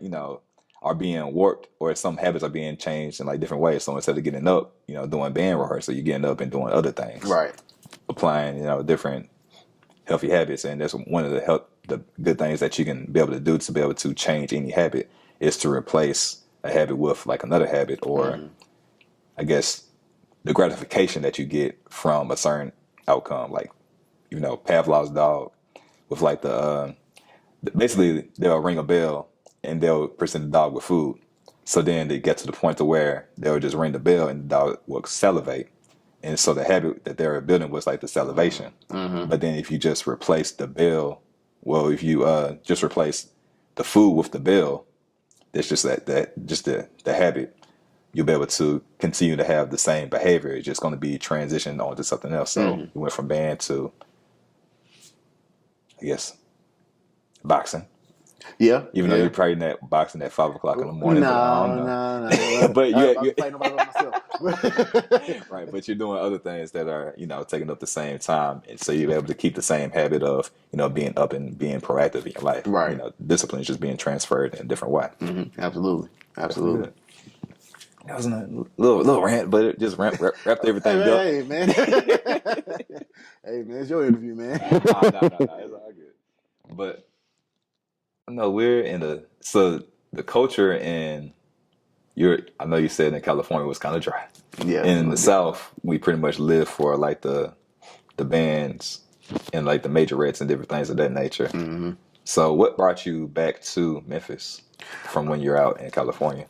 being warped, or some habits are being changed in like different ways. So instead of getting up, doing band rehearsal, you're getting up and doing other things. Right. Applying different healthy habits, and that's one of the good things that you can be able to do to be able to change any habit is to replace a habit with like another habit, or I guess the gratification that you get from a certain outcome. Like, Pavlov's dog with like basically they'll ring a bell and they'll present the dog with food. So then they get to the point to where they'll just ring the bell and the dog will salivate. And so the habit that they were building was like the salivation. Mm-hmm. But then if you just replace the bell, if you just replace the food with the bell, that's just the habit. You'll be able to continue to have the same behavior. It's just going to be transitioned onto something else. So you went from band to, I guess, boxing. Yeah. Even though you're probably not boxing at 5 o'clock in the morning. No. But I'm playing nobody but myself. Right, but you're doing other things that are, taking up the same time, and so you're able to keep the same habit of, being up and being proactive in your life. Right. Discipline is just being transferred in a different way. Mm-hmm. Absolutely. That was a little rant, but it just wrapped everything up. Hey, man. Hey, man, it's your interview, man. No, it's all good. But no, we're in the culture in I know you said in California was kind of dry. Yeah. In the South, we pretty much live for like the bands and like the majorettes and different things of that nature. Mm-hmm. So what brought you back to Memphis from when you're out in California?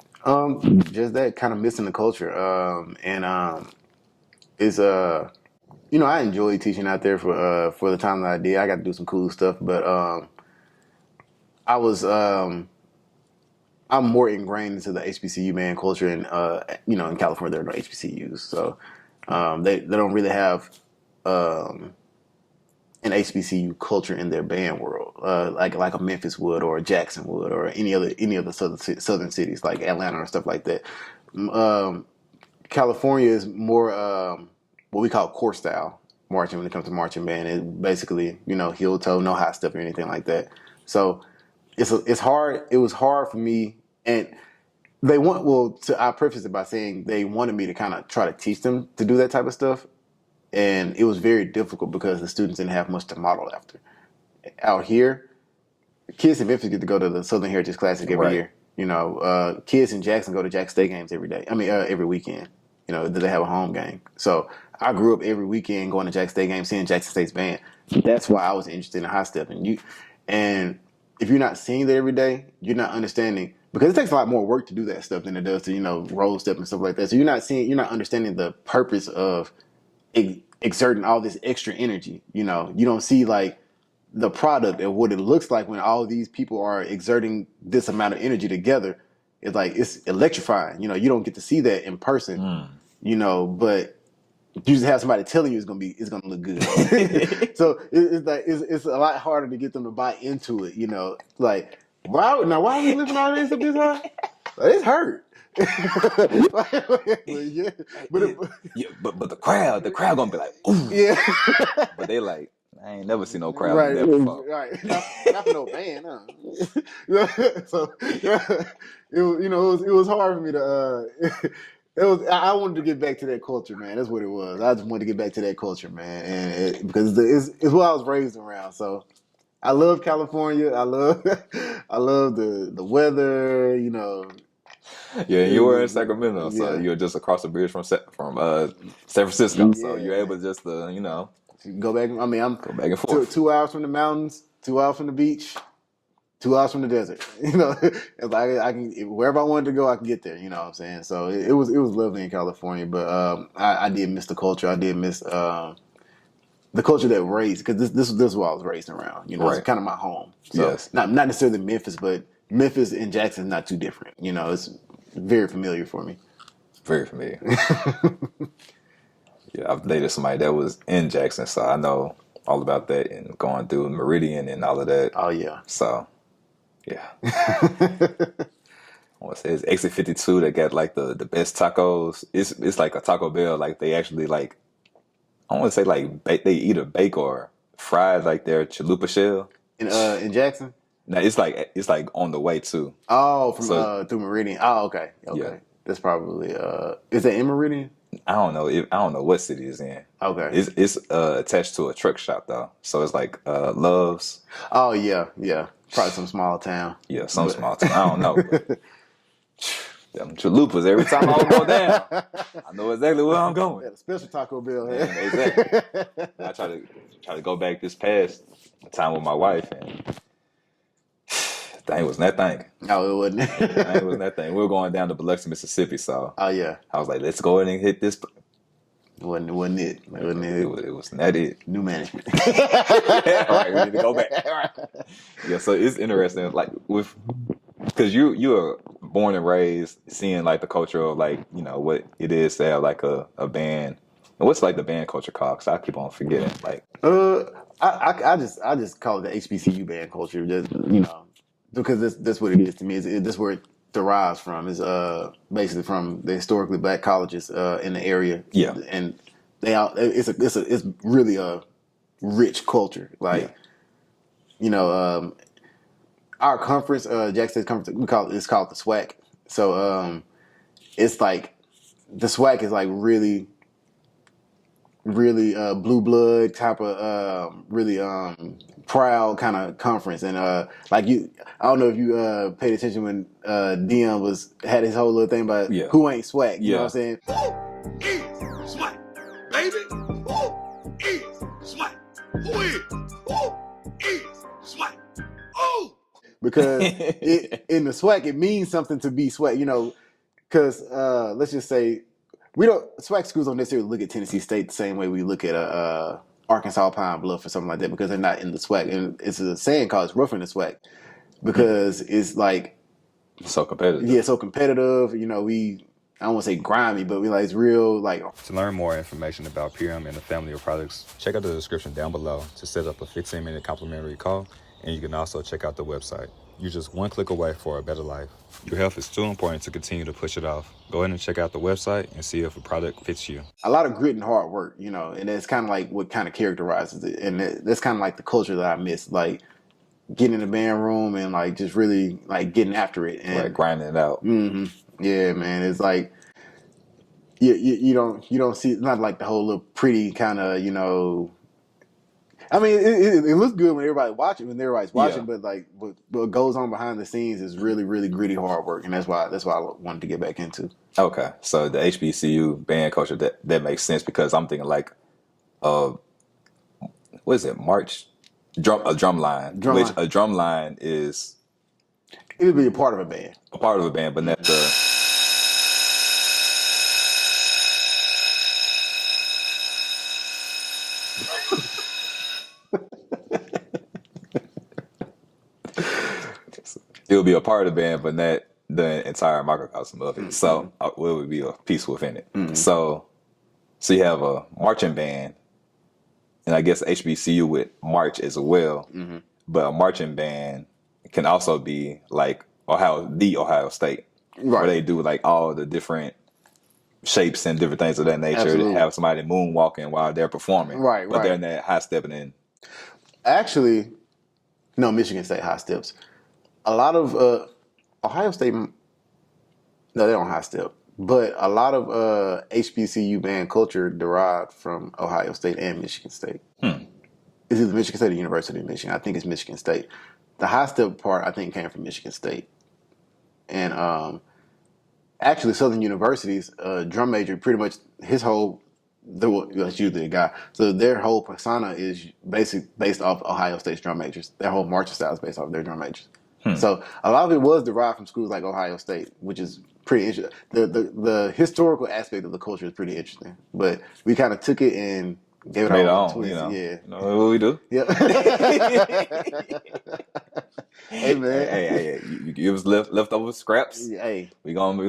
Just that kind of missing the culture. It's I enjoyed teaching out there for the time that I did. I got to do some cool stuff, but I was I'm more ingrained into the HBCU band culture, and in California there are no HBCUs, so they don't really have an HBCU culture in their band world, like a Memphis would, or a Jackson would, or any other southern cities like Atlanta or stuff like that. California is more what we call core style marching when it comes to marching band. It's basically heel toe, no high step or anything like that. So it's hard. It was hard for me, and I preface it by saying they wanted me to kind of try to teach them to do that type of stuff. And it was very difficult because the students didn't have much to model after. Out here, kids in Memphis get to go to the Southern Heritage Classic every year. Kids in Jackson go to Jackson State games every day. Every weekend. They have a home game. So I grew up every weekend going to Jackson State games, seeing Jackson State's band. That's why I was interested in high step. And if you're not seeing that every day, you're not understanding, because it takes a lot more work to do that stuff than it does to roll step and stuff like that. So you're not understanding the purpose of exerting all this extra energy. You don't see like the product of what it looks like when all these people are exerting this amount of energy together. It's like, it's electrifying. You don't get to see that in person. But you just have somebody telling you it's gonna look good. So it's like it's a lot harder to get them to buy into it. You know, like why are we living all this up this high? Like, it's hurt. Yeah, but the crowd gonna be like, ooh. yeah. But they like, I ain't never seen no crowd Right, do that before. right. Not for no band, So it was, it was hard for me to. It was. I wanted to get back to that culture, man. That's what it was. I just wanted to get back to that culture, man, and because it's what I was raised around. So I love California. I love the weather. You know. Yeah, you were in Sacramento, so Yeah. you're just across the bridge from San Francisco. So you're able just to, Go back. I mean, I'm go back and forth. 2 hours from the mountains, 2 hours from the beach, 2 hours from the desert. You know, it's like I can wherever I wanted to go, I can get there. You know what I'm saying? So it was lovely in California, but I did miss the culture. I did miss the culture that raised because this is what I was raised around. You know, Right. it's kind of my home. So Yes. not necessarily Memphis, but Memphis and Jackson is not too different. You know, it's very familiar for me. Very familiar. Yeah, I've dated somebody that was in Jackson, so I know all about that and going through Meridian and all of that. Oh yeah. So, yeah. I want to say it's Exit 52 that got like the best tacos. It's like a Taco Bell. Like they actually like, I want to say like they either bake or fry like their chalupa shell. In Jackson. Now it's like on the way too. Oh, from So through Meridian. Oh, okay. yeah, That's probably is that in Meridian? I don't know. I don't know what city it's in. Okay. It's attached to a truck shop though, so it's like Love's. Oh yeah. Probably some small town. Yeah, some small town. I don't know. But them chalupas every time I go down, I know exactly where I'm going. Yeah, the special Taco Bell. Yeah, exactly. I try to go back this past time with my wife, and thing was that thing. No, it wasn't. Thing was that thing. We were going down to Biloxi, Mississippi, so Oh yeah. I was like, let's go ahead and hit this. It wasn't it. It was not it. New management. Right, we need to go back. Yeah, so it's interesting, like because you are born and raised seeing like the culture of like what it is to have like a band. And what's like the band culture called? Because I keep on forgetting. Like, I just call it the HBCU band culture. Just because that's what it is to me. That's where it derives from. Is basically from the historically black colleges in the area. Yeah, and it's really a rich culture. Like our conference, Jackson State Conference, it's called the SWAC. So it's like the SWAC is like really blue blood type of really proud kind of conference. And like I don't know if you paid attention when Dion had his whole little thing about who ain't SWAC. You know what I'm saying? Who is SWAC, baby? Who is SWAC? Who is SWAC? Oh! Because in the SWAC, it means something to be SWAC, because let's just say SWAC schools don't necessarily look at Tennessee State the same way we look at Arkansas Pine Bluff or something like that, because they're not in the SWAC. And it's a saying called it's rough in the SWAC because it's like so competitive. Yeah, so competitive. I don't want to say grimy, but it's real like. To learn more information about Purium and the family of products, check out the description down below to set up a 15-minute complimentary call, and you can also check out the website. You're just one click away for a better life. Your health is too important to continue to push it off. Go ahead and check out the website and see if a product fits you. A lot of grit and hard work, and that's kind of like what kind of characterizes it. And that's kind of like the culture that I miss, like getting in the band room and like just really like getting after it and like grinding it out. Mm-hmm. Yeah, man. It's like you don't see, it's not like the whole little pretty kind of, I mean, it looks good when everybody's watching, but like what goes on behind the scenes is really, really gritty hard work, and that's why I wanted to get back into. Okay, so the HBCU band culture that makes sense because I'm thinking like, what is it? A drum line. A drum line is. It would be a part of a band. A part of a band, but not the. It would be a part of the band, but not the entire microcosm of it. So it would be a piece within it. Mm-hmm. So So you have a marching band, and I guess HBCU with march as well. Mm-hmm. But a marching band can also be like Ohio State, where Right. they do like all the different shapes and different things of that nature. Absolutely. Have somebody moonwalking while they're performing, Right, but they're right. in that high stepping in. Actually, no, Michigan State high steps. A lot of Ohio State, no, they don't high step. But a lot of HBCU band culture derived from Ohio State and Michigan State. It's either Michigan State or University of Michigan. I think it's Michigan State. The high step part, I think, came from Michigan State. And actually, Southern University's drum major, pretty much his whole, that's usually a guy. So their whole persona is based off Ohio State's drum majors. Their whole marching style is based off their drum majors. So a lot of it was derived from schools like Ohio State, which is pretty interesting. The historical aspect of the culture is pretty interesting. But we kind of took it and gave it Made our it own on, twist. you know. Yeah. You know what we do? Yep. Hey man. Hey, you give us leftover scraps. Hey. We ain't gonna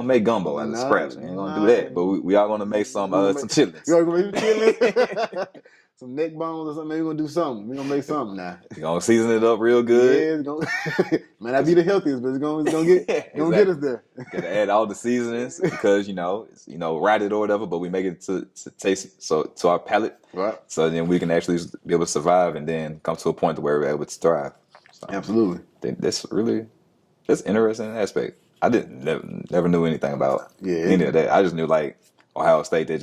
make gumbo out of No, scraps. We ain't gonna do no. that. But we are gonna make some chitlins. You gonna make some chitlins? Some neck bones or something. Maybe we're gonna do something. We're gonna make something now. We gonna season it up real Yeah, good. it's gonna might not be the healthiest, but it's gonna get gonna get us there. Gotta add all the seasonings because it's rotted or whatever, but we make it to taste to our palate. Right. So then we can actually be able to survive and then come to a point where we're able to thrive. So Absolutely. I think that's interesting aspect. I never knew anything about any of that. I just knew like Ohio State, they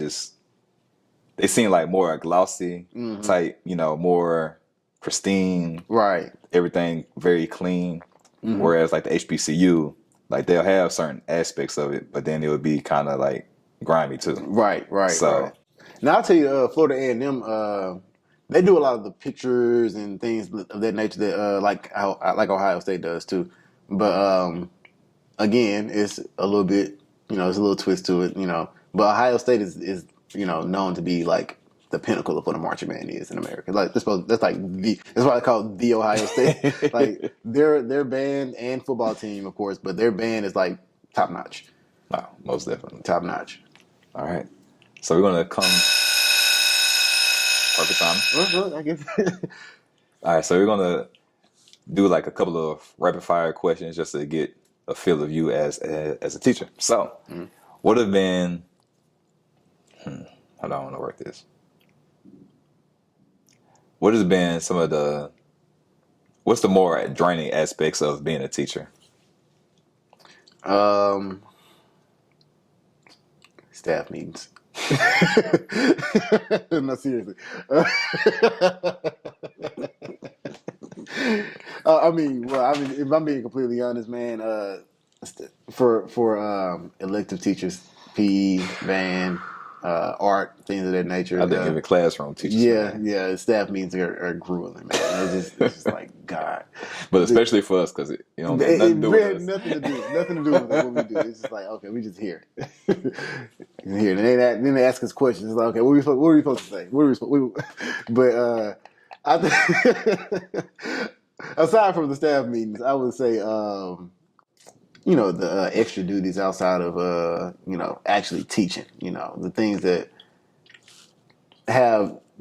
seem like more glossy type, more pristine. Right. Everything very clean. Whereas like the HBCU, like they'll have certain aspects of it, but then it would be kind of like grimy too. Right. So Right. Now I'll tell you, Florida A&M, they do a lot of the pictures and things of that nature that like Ohio State does too. But again, it's a little bit, it's a little twist to it, But Ohio State is known to be like the pinnacle of what a marching band is in America. Like that's why I call it the Ohio State. Like their band and football team, of course, but their band is like top notch. wow, most definitely. Top notch. All right. So we're gonna come perfect time. I guess. All right, so we're gonna do like a couple of rapid fire questions just to get a feel of you as a teacher. So, what have been? Hold on, I want to work this. What has been what's the more draining aspects of being a teacher? Staff meetings. No, seriously. If I'm being completely honest, man, for elective teachers, PE, band, art, things of that nature. I think even classroom teachers. Yeah. Staff meetings are grueling, man. It's just like God. But especially for us, because It nothing to do with had us. nothing to do with what we do. It's just like, okay, we just here. Here. And then they ask us questions. It's like, okay, what are we supposed to say? But I think aside from the staff meetings, I would say, the extra duties outside of, actually teaching, the things that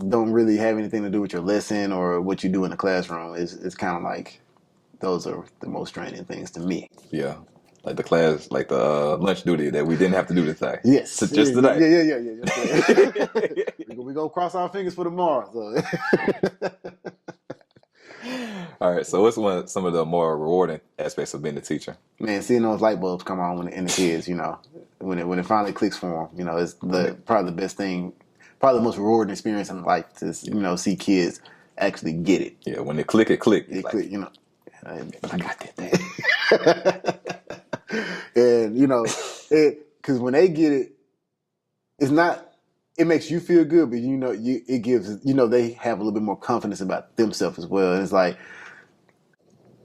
don't really have anything to do with your lesson or what you do in the classroom is kind of like, those are the most draining things to me. Yeah. Like the class, like the lunch duty that we didn't have to do today. Yes. Just today. Yeah. We're going to cross our fingers for tomorrow. So. All right. So what's some of the more rewarding aspects of being a teacher? Man, seeing those light bulbs come on in the kids, when it finally clicks for them, it's probably the best thing, probably the most rewarding experience in life to, see kids actually get it. Yeah. When it click, it click. It like, click, I got that. And, because when they get it, it's not, it makes you feel good, but it gives, they have a little bit more confidence about themselves as well. And it's like,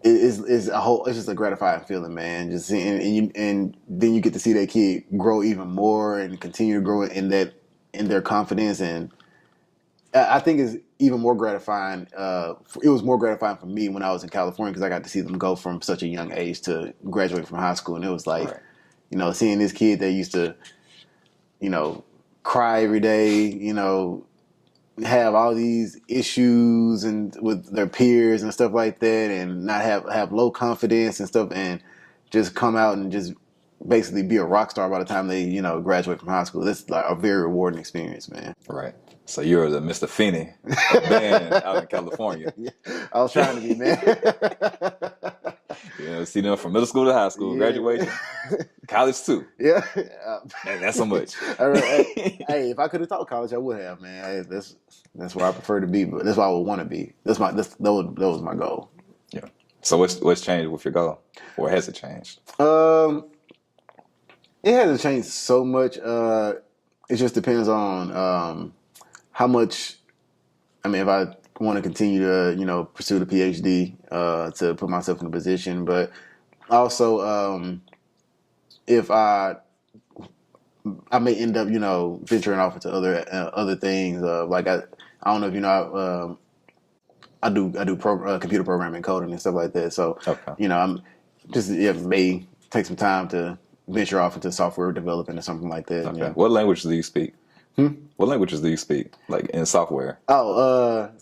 it's just a gratifying feeling, man. Just seeing, and then you get to see that kid grow even more and continue to grow in their confidence. And I think it's even more gratifying. It was more gratifying for me when I was in California because I got to see them go from such a young age to graduate from high school. And it was like, right. Seeing this kid that used to, cry every day, have all these issues and with their peers and stuff like that, and not have low confidence and stuff, and just come out and just basically be a rock star by the time they graduate from high school. That's like a very rewarding experience, man. Right. So you're the Mr. Finney of band out in California. Yeah, I was trying to be, man. See them from middle school to high school, graduation, college too. Yeah, Man, that's so much. Hey, if I could have taught college, I would have, man. That's where I prefer to be, but that's where I would want to be. That was my goal. Yeah. So what's changed with your goal, or has it changed? It hasn't changed so much. It just depends on how much. I mean, if I want to continue to pursue the PhD to put myself in a position, but also if I may end up venturing off into other things. Like I don't know if I do computer programming, coding, and stuff like that. So I'm just may take some time to venture off into software development or something like that. Okay. What language do you speak? What languages do you speak, like in software? Of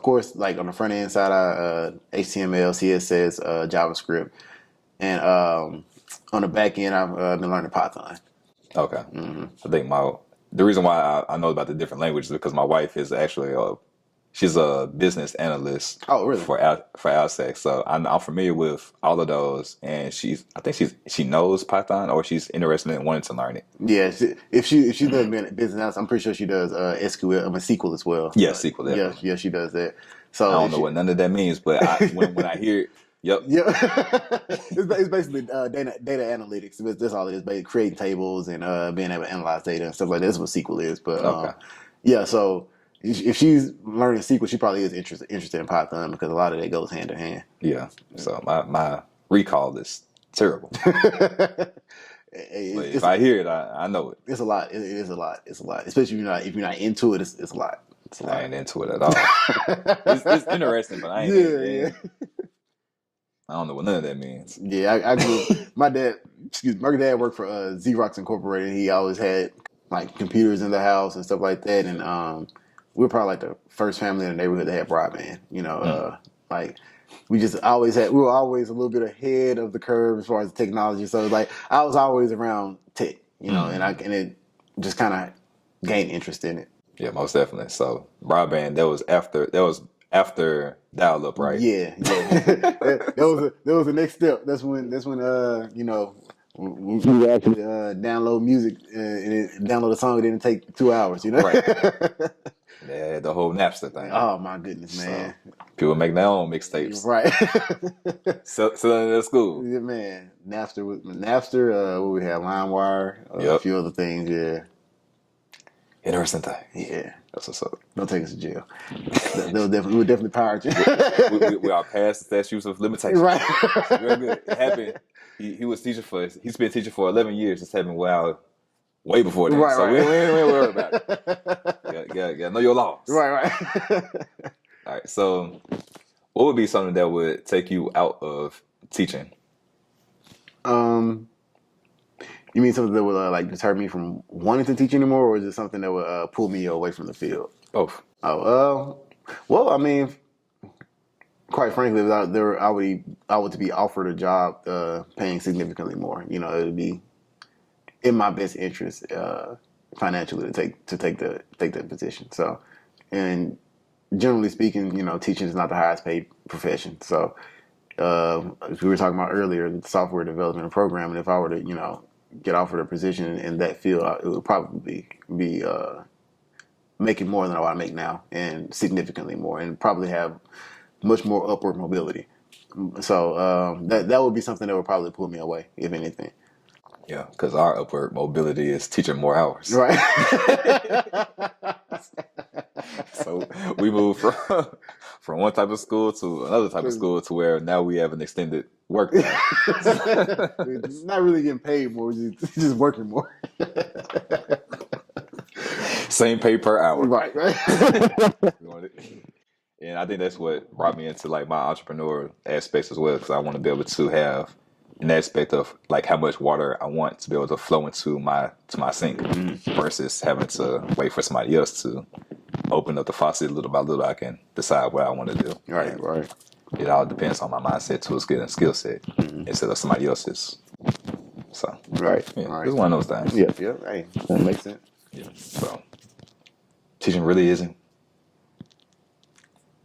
course, like on the front end side, HTML, CSS, JavaScript, and on the back end, I've been learning Python. Okay. Mm-hmm. I think the reason why I know about the different languages is because my wife is actually she's a business analyst. Oh, really? For Alsec, so I'm familiar with all of those, and I think she knows Python, or she's interested in wanting to learn it. Yeah, if she does business analyst, I'm pretty sure she does SQL, SQL as well. Yeah, SQL. Yeah, she does that. So I don't know what none of that means, but when I hear it, yep. It's basically data analytics. That's all it is. Basically creating tables and being able to analyze data and stuff like that. That's what SQL is. But so if she's learning SQL, she probably is interested in Python because a lot of that goes hand in hand. Yeah. So my recall is terrible. If I hear it, I know it. It's a lot. It is a lot. It's a lot. Especially if you're not into it, it's a lot. I ain't into it at all. It's interesting, but I ain't. Yeah. I don't know what none of that means. Yeah, I grew. My dad worked for Xerox Incorporated. He always had like computers in the house and stuff like that, and we were probably like the first family in the neighborhood that had broadband. Like we were always a little bit ahead of the curve as far as technology. So like I was always around tech, and it just kind of gained interest in it. Yeah, most definitely. So broadband, that was after dial-up, right? Yeah. That was the next step. That's when we would actually download music and download a song. It didn't take 2 hours, Right. Yeah, the whole Napster thing. Oh my goodness, man! So, people make their own mixtapes, right? Selling it at school. Yeah, man. Napster. What we had, LimeWire, a few other things. Yeah. Interesting thing. Yeah. That's what's up. Don't take us to jail. We were definitely pirates. we are past the statutes of limitations. Right. Very good. It happened. He's been teaching for 11 years. It's happened way before that. Right, so right. we ain't worried about it. Yeah, know your laws. Right. All right. So what would be something that would take you out of teaching? You mean something that would like deter me from wanting to teach anymore, or is it something that would pull me away from the field? Both. Well, I mean, quite frankly, if I would to be offered a job paying significantly more. It would be in my best interest financially to take that position. So, and generally speaking, teaching is not the highest paid profession. So, as we were talking about earlier, the software development and programming, if I were to get offered a position in that field, it would probably be making more than what I make now, and significantly more, and probably have much more upward mobility. So that would be something that would probably pull me away, if anything. Yeah, because our upward mobility is teaching more hours. Right. So we move from one type of school to another type of school to where now we have an extended work day. Not really getting paid more, just working more. Same pay per hour. Right. And I think that's what brought me into like my entrepreneur aspects as well, because I want to be able to have an aspect of like how much water I want to be able to flow into my sink versus having to wait for somebody else to open up the faucet little by little. I can decide what I want to do. Right, And right. it all depends on my mindset to a skill set instead of somebody else's. So Right, yeah, right. it's one of those things. Yeah, yeah. Hey, that makes sense. Yeah. So teaching really isn't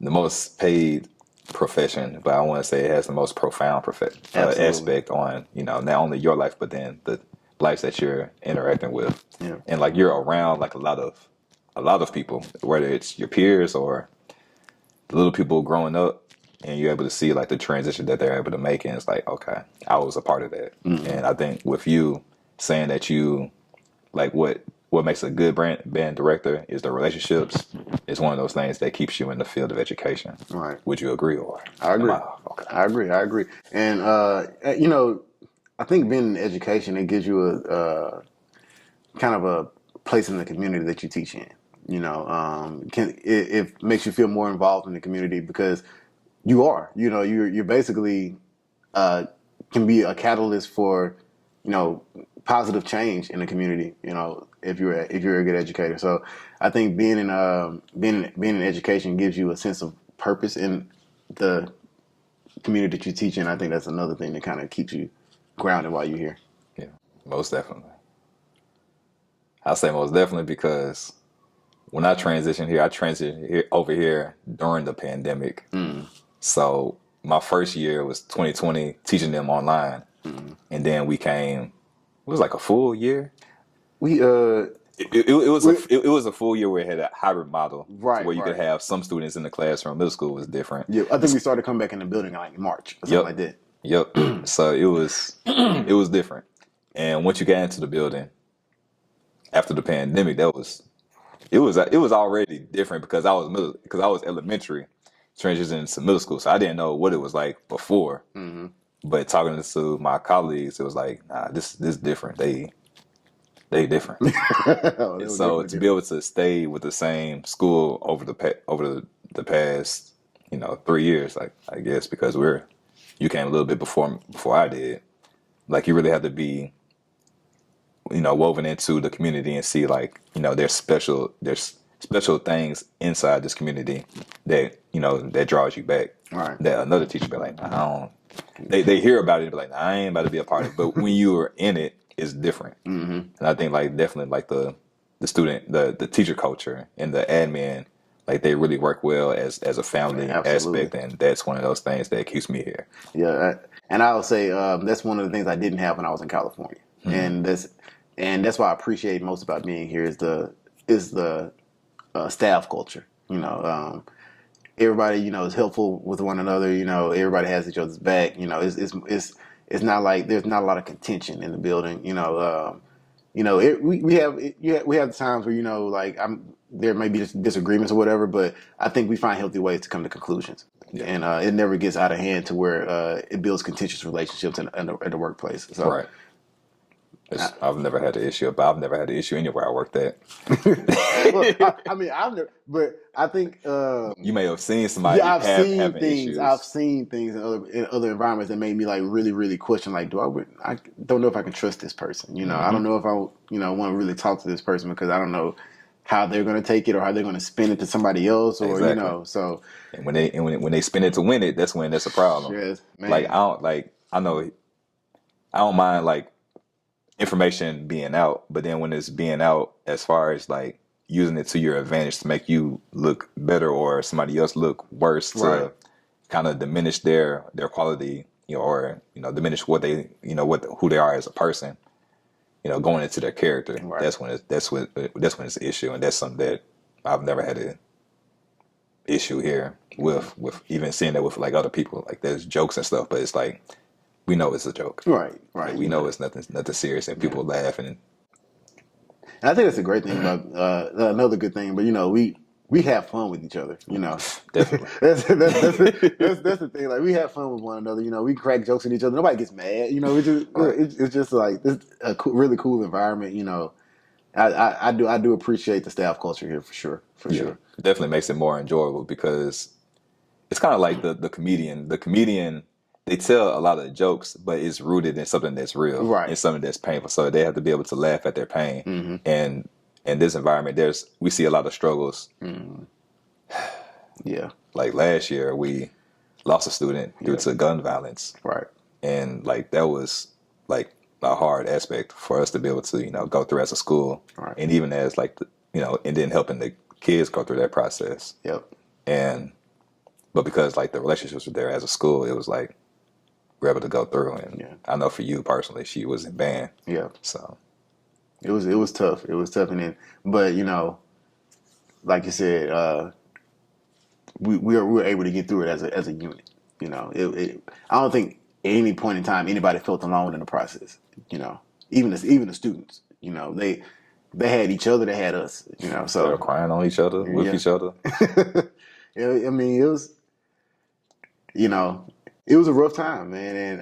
the most paid profession, but I want to say it has the most profound Absolutely. aspect on, not only your life, but then the lives that you're interacting with. Yeah. And like you're around like a lot of people, whether it's your peers or the little people growing up, and you're able to see like the transition that they're able to make. And it's like, okay, I was a part of that. And I think with you saying that you like what makes a good band director is the relationships. It's one of those things that keeps you in the field of education. Right. Would you agree, or I agree. okay. I agree. And I think being in education, it gives you a kind of a place in the community that you teach in. It makes you feel more involved in the community because you're basically can be a catalyst for positive change in the community. If you're a good educator. So I think being in education gives you a sense of purpose in the community that you teach in. I think that's another thing that kind of keeps you grounded while you're here. Yeah, most definitely. I say most definitely because when I transitioned here over here during the pandemic. So my first year was 2020, teaching them online, and then it was like a full year. It was a full year where it had a hybrid model, Right, where you could right. have some students in the classroom. Middle school was different. Yeah, I think we started coming back in the building like in March or something like that. Yep. So it was different. And once you got into the building after the pandemic, it was already different because I was elementary, transitioning to middle school, so I didn't know what it was like before. But talking to my colleagues, it was like, nah, this is different. They different. And so to be able to stay with the same school over the past 3 years, like I guess because you came a little bit before I did, like you really have to be woven into the community and see like there's special things inside this community that that draws you back. Right. That another teacher be like, I don't. They hear about it, be like, I ain't about to be a part of it. But when you are in it, it's different. And I think like definitely like the student, the teacher culture and the admin, like they really work well as a family aspect, and that's one of those things that keeps me here. Yeah, and I would say that's one of the things I didn't have when I was in California, and that's what I appreciate most about being here is the staff culture. Everybody is helpful with one another. Everybody has each other's back. It's not like there's not a lot of contention in the building. We have times where like there may be disagreements or whatever, but I think we find healthy ways to come to conclusions. Yeah. And it never gets out of hand to where it builds contentious relationships in the workplace. So, right. I've never had the issue, but I've never had the issue anywhere I worked at. Well, I've never, but I think you may have seen somebody. Yeah, having things. Issues. I've seen things in other environments that made me like really, really question. Like, I don't know if I can trust this person. I don't know if I want to really talk to this person because I don't know how they're going to take it or how they're going to spin it to somebody else, or exactly. So. And when they spin it to win it, that's when that's a problem. Yes, man. Like I don't mind like information being out, but then when it's being out as far as like using it to your advantage to make you look better or somebody else look worse, to kind of diminish their quality, or diminish what they who they are as a person, going into their character. Right. That's when it's an issue, and that's something that I've never had an issue here with even seeing that with like other people. Like there's jokes and stuff, but it's like we know it's a joke. Right. Like, we know it's nothing serious, and people laugh. And I think that's a great thing about another good thing. But we have fun with each other. Definitely. that's the thing. Like we have fun with one another. We crack jokes at each other. Nobody gets mad. It's just like it's a really cool environment. I do appreciate the staff culture here for sure. Sure. It definitely makes it more enjoyable because it's kind of like the comedian they tell a lot of jokes, but it's rooted in something that's real, Right. in something that's painful. So they have to be able to laugh at their pain. Mm-hmm. And in this environment, we see a lot of struggles. Mm-hmm. Yeah. Like last year, we lost a student due to gun violence, Right. and like that was like a hard aspect for us to be able to go through as a school, Right. and even as like and then helping the kids go through that process. Yep. But because like the relationships were there as a school, it was like we're able to go through. And I know for you personally, she was in band. Yeah. So it was tough. It was tough, but like you said, we were able to get through it as a unit. I don't think at any point in time anybody felt alone in the process. Even the students. They had each other. They had us. So they were crying on each other with each other. I mean, it was a rough time, man. And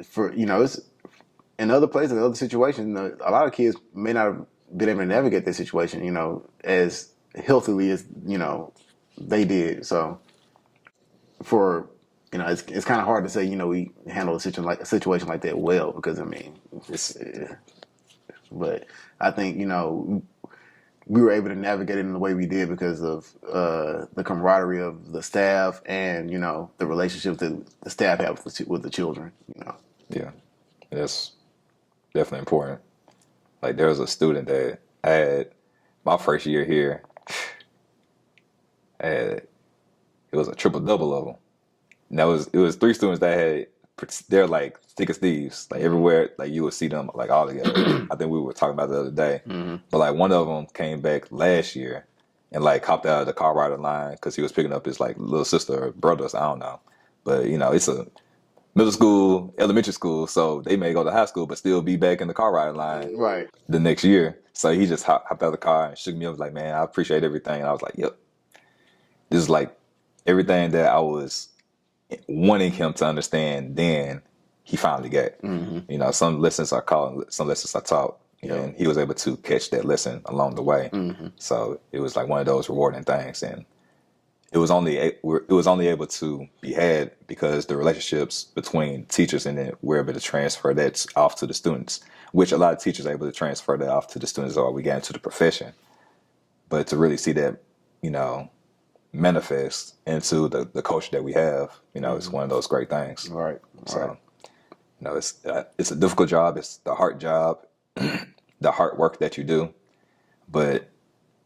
for it's in other places, in other situations, a lot of kids may not have been able to navigate that situation, as healthily as they did. So for it's kind of hard to say we handle a situation like that well, because I mean but I think we were able to navigate it in the way we did because of the camaraderie of the staff and the relationship that the staff have with the children. Yeah, that's definitely important. Like there was a student that I had my first year here. It was a triple double of them. And it was 3 students that had, they're like thick as thieves. Like everywhere, like you would see them like all together. I think we were talking about it the other day. Mm-hmm. But like one of them came back last year and like hopped out of the car rider line because he was picking up his like little sister or brothers. I don't know. But it's a middle school, elementary school, so they may go to high school but still be back in the car rider line right the next year. So he just hopped out of the car and shook me up, was like, man, I appreciate everything. And I was like, yep. This is like everything that I was wanting him to understand, then he finally got. Mm-hmm. Some lessons are called, some lessons are taught, and he was able to catch that lesson along the way. Mm-hmm. So it was like one of those rewarding things, and it was only able to be had because the relationships between teachers and then we're able to transfer that off to the students, which a lot of teachers are able to transfer that off to the students or we get into the profession. But to really see that, manifest into the culture that we have, it's one of those great things. Right. So, it's a difficult job. It's the hard job, the hard work that you do, but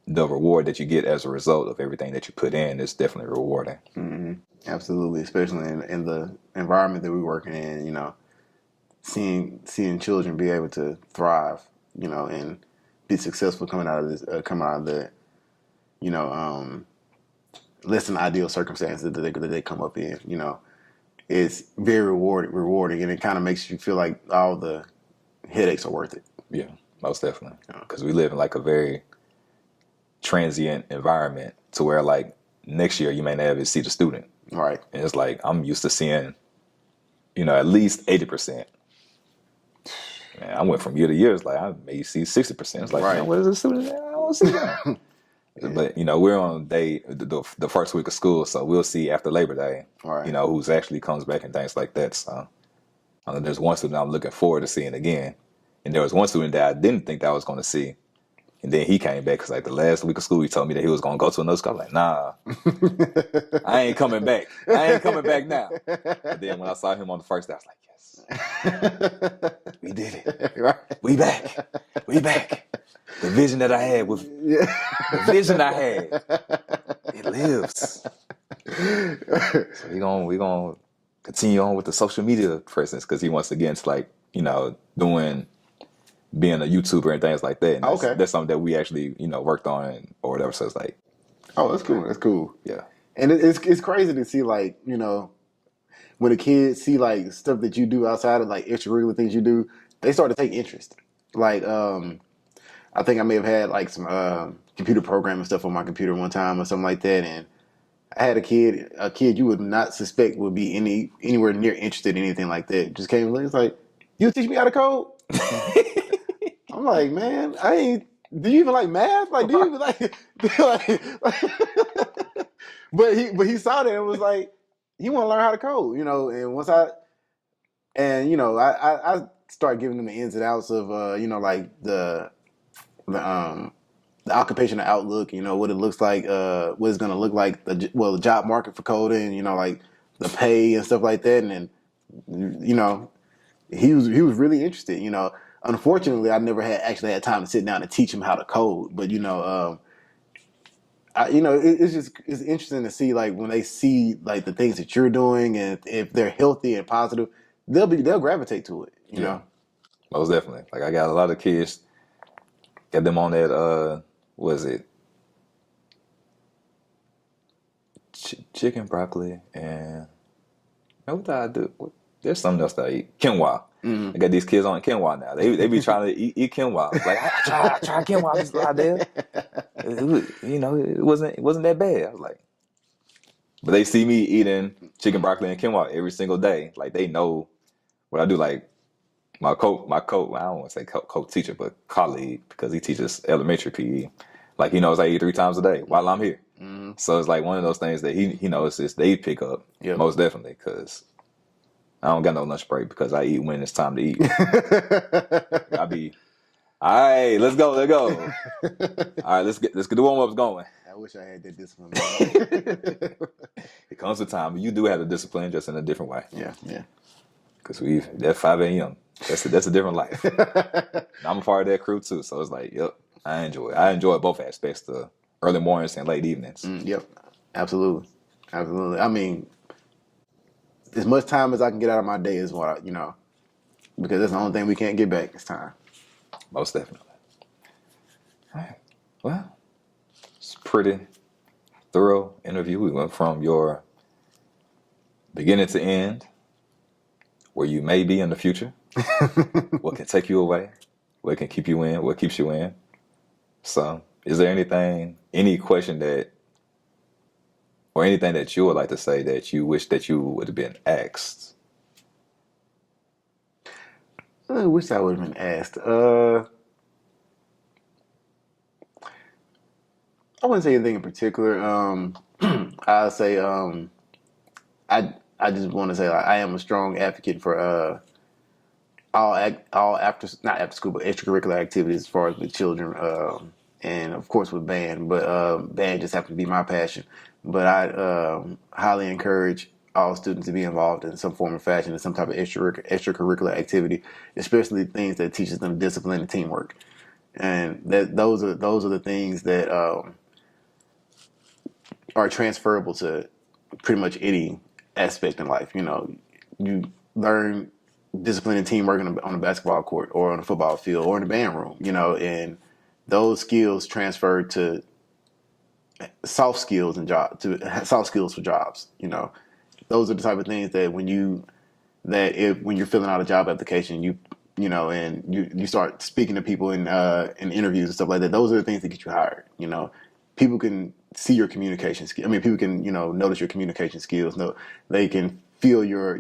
the reward that you get as a result of everything that you put in is definitely rewarding. Mm-hmm. Absolutely, especially in the environment that we're working in. Seeing children be able to thrive, and be successful coming out of the less than ideal circumstances that they come up in. It's very rewarding, and it kind of makes you feel like all the headaches are worth it. Yeah, most definitely. Because we live in like a very transient environment to where like next year you may never see the student. Right. And it's like I'm used to seeing, at least 80%. Man, I went from year to year. It's like I may see 60%. It's like, right. Man, what is the student? I don't see that. Yeah. But we're on the first week of school, so we'll see after Labor Day. Right. Who's actually comes back and things like that. So there's one student I'm looking forward to seeing again, and there was one student that I didn't think that I was going to see, and then he came back because like the last week of school he told me that he was going to go to another school. I'm like, nah, I ain't coming back. I ain't coming back now. But then when I saw him on the first day, I was like, yes, we did it. Right. We back. We back. The vision that I had the vision I had, it lives. So we gonna continue on with the social media presence because he wants to get into like, being a YouTuber and things like that. And that's something that we actually, worked on or whatever. So it's like, oh, that's cool. That's cool. Yeah. And it's crazy to see like, when the kids see like stuff that you do outside of like extracurricular things you do, they start to take interest. Like, I think I may have had like some computer programming stuff on my computer one time or something like that, and I had a kid you would not suspect would be anywhere near interested in anything like that. Just came and it's like, you teach me how to code? I'm like, man, I ain't. Do you even like math? Like, do you even like? But he saw that and was like, he want to learn how to code, And once I And I start giving them the ins and outs of like the the occupational outlook, what it looks like, what it's going to look like, the job market for coding, like the pay and stuff like that. And then, he was really interested. Unfortunately, I never actually had time to sit down and teach him how to code. But it's interesting to see like when they see like the things that you're doing, and if they're healthy and positive, they'll gravitate to it. You know. Most definitely. Like I got a lot of kids, got them on that what is it? Chicken, broccoli, and what did I do? There's something else that I eat. Quinoa. I got these kids on quinoa now. They be trying to eat quinoa. Like I tried quinoa this lot there. It wasn't that bad. I was like, but they see me eating chicken, broccoli, and quinoa every single day. Like they know what I do. Like my co I don't want to say co-teacher, but colleague, because he teaches elementary PE. Like he knows I eat 3 times a day while I'm here. So it's like one of those things that he notices they pick up most definitely, because I don't got no lunch break because I eat when it's time to eat. I be, all right, let's go. All right, let's get the warm-ups going. I wish I had that discipline. It comes to time. You do have the discipline, just in a different way. Yeah. Because that 5 a.m. That's a different life. I'm a part of that crew too, so it's like, yep, I enjoy it. I enjoy both aspects, the early mornings and late evenings. Yep, absolutely. I mean, as much time as I can get out of my day is what because that's the only thing we can't get back is time. Most definitely. All right. Well, it's a pretty thorough interview. We went from your beginning to end, where you may be in the future, what can take you away, what can keep you in, what keeps you in. So, is there any question or anything that you would like to say that you wish that you would have been asked? I wish I would have been asked. I wouldn't say anything in particular. I'll say I just want to say like, I am a strong advocate for all not after school but extracurricular activities as far as with children, and of course with band. But band just happens to be my passion. But I highly encourage all students to be involved in some form or fashion in some type of extracurricular activity, especially things that teaches them discipline and teamwork. And those are the things that are transferable to pretty much any aspect in life. You learn discipline and teamwork on a basketball court or on a football field or in the band room, and those skills transfer to soft skills for jobs. Those are the type of things that when you're filling out a job application, and you start speaking to people in interviews and stuff like that. Those are the things that get you hired. People can see your communication skills. I mean, people can notice your communication skills. They can feel your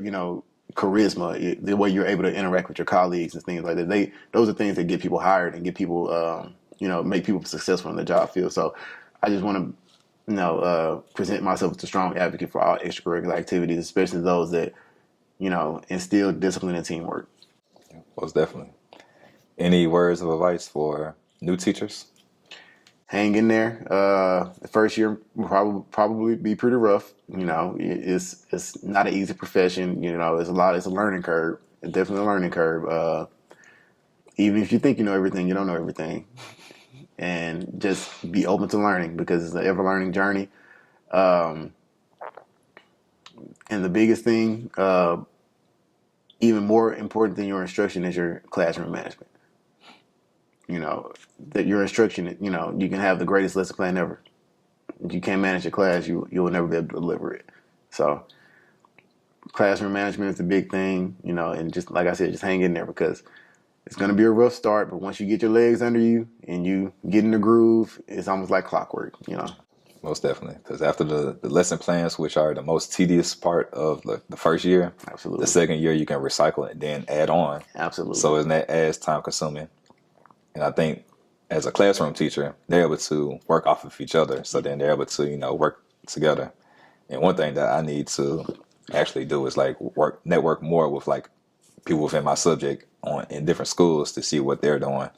charisma, the way you're able to interact with your colleagues and things like that. Those are things that get people hired and get people make people successful in the job field. So I just want to present myself as a strong advocate for all extracurricular activities, especially those that instill discipline and teamwork. Most definitely. Any words of advice for new teachers? Hang in there. The first year will probably be pretty rough. It's not an easy profession. It's a learning curve. It's definitely a learning curve. Even if you think you know everything, you don't know everything. And just be open to learning, because it's an ever learning journey. And the biggest thing, even more important than your instruction, is your classroom management. That your instruction, you can have the greatest lesson plan ever. If you can't manage your class, you will never be able to deliver it. So classroom management is the big thing, and just like I said, just hang in there, because it's going to be a rough start, but once you get your legs under you and you get in the groove, it's almost like clockwork. Most definitely, because after the lesson plans, which are the most tedious part of the first year, absolutely, the second year you can recycle and then add on. Absolutely. So isn't that as time consuming? And I think as a classroom teacher, they're able to work off of each other. So then they're able to, work together. And one thing that I need to actually do is like network more with like people within my subject in different schools to see what they're doing.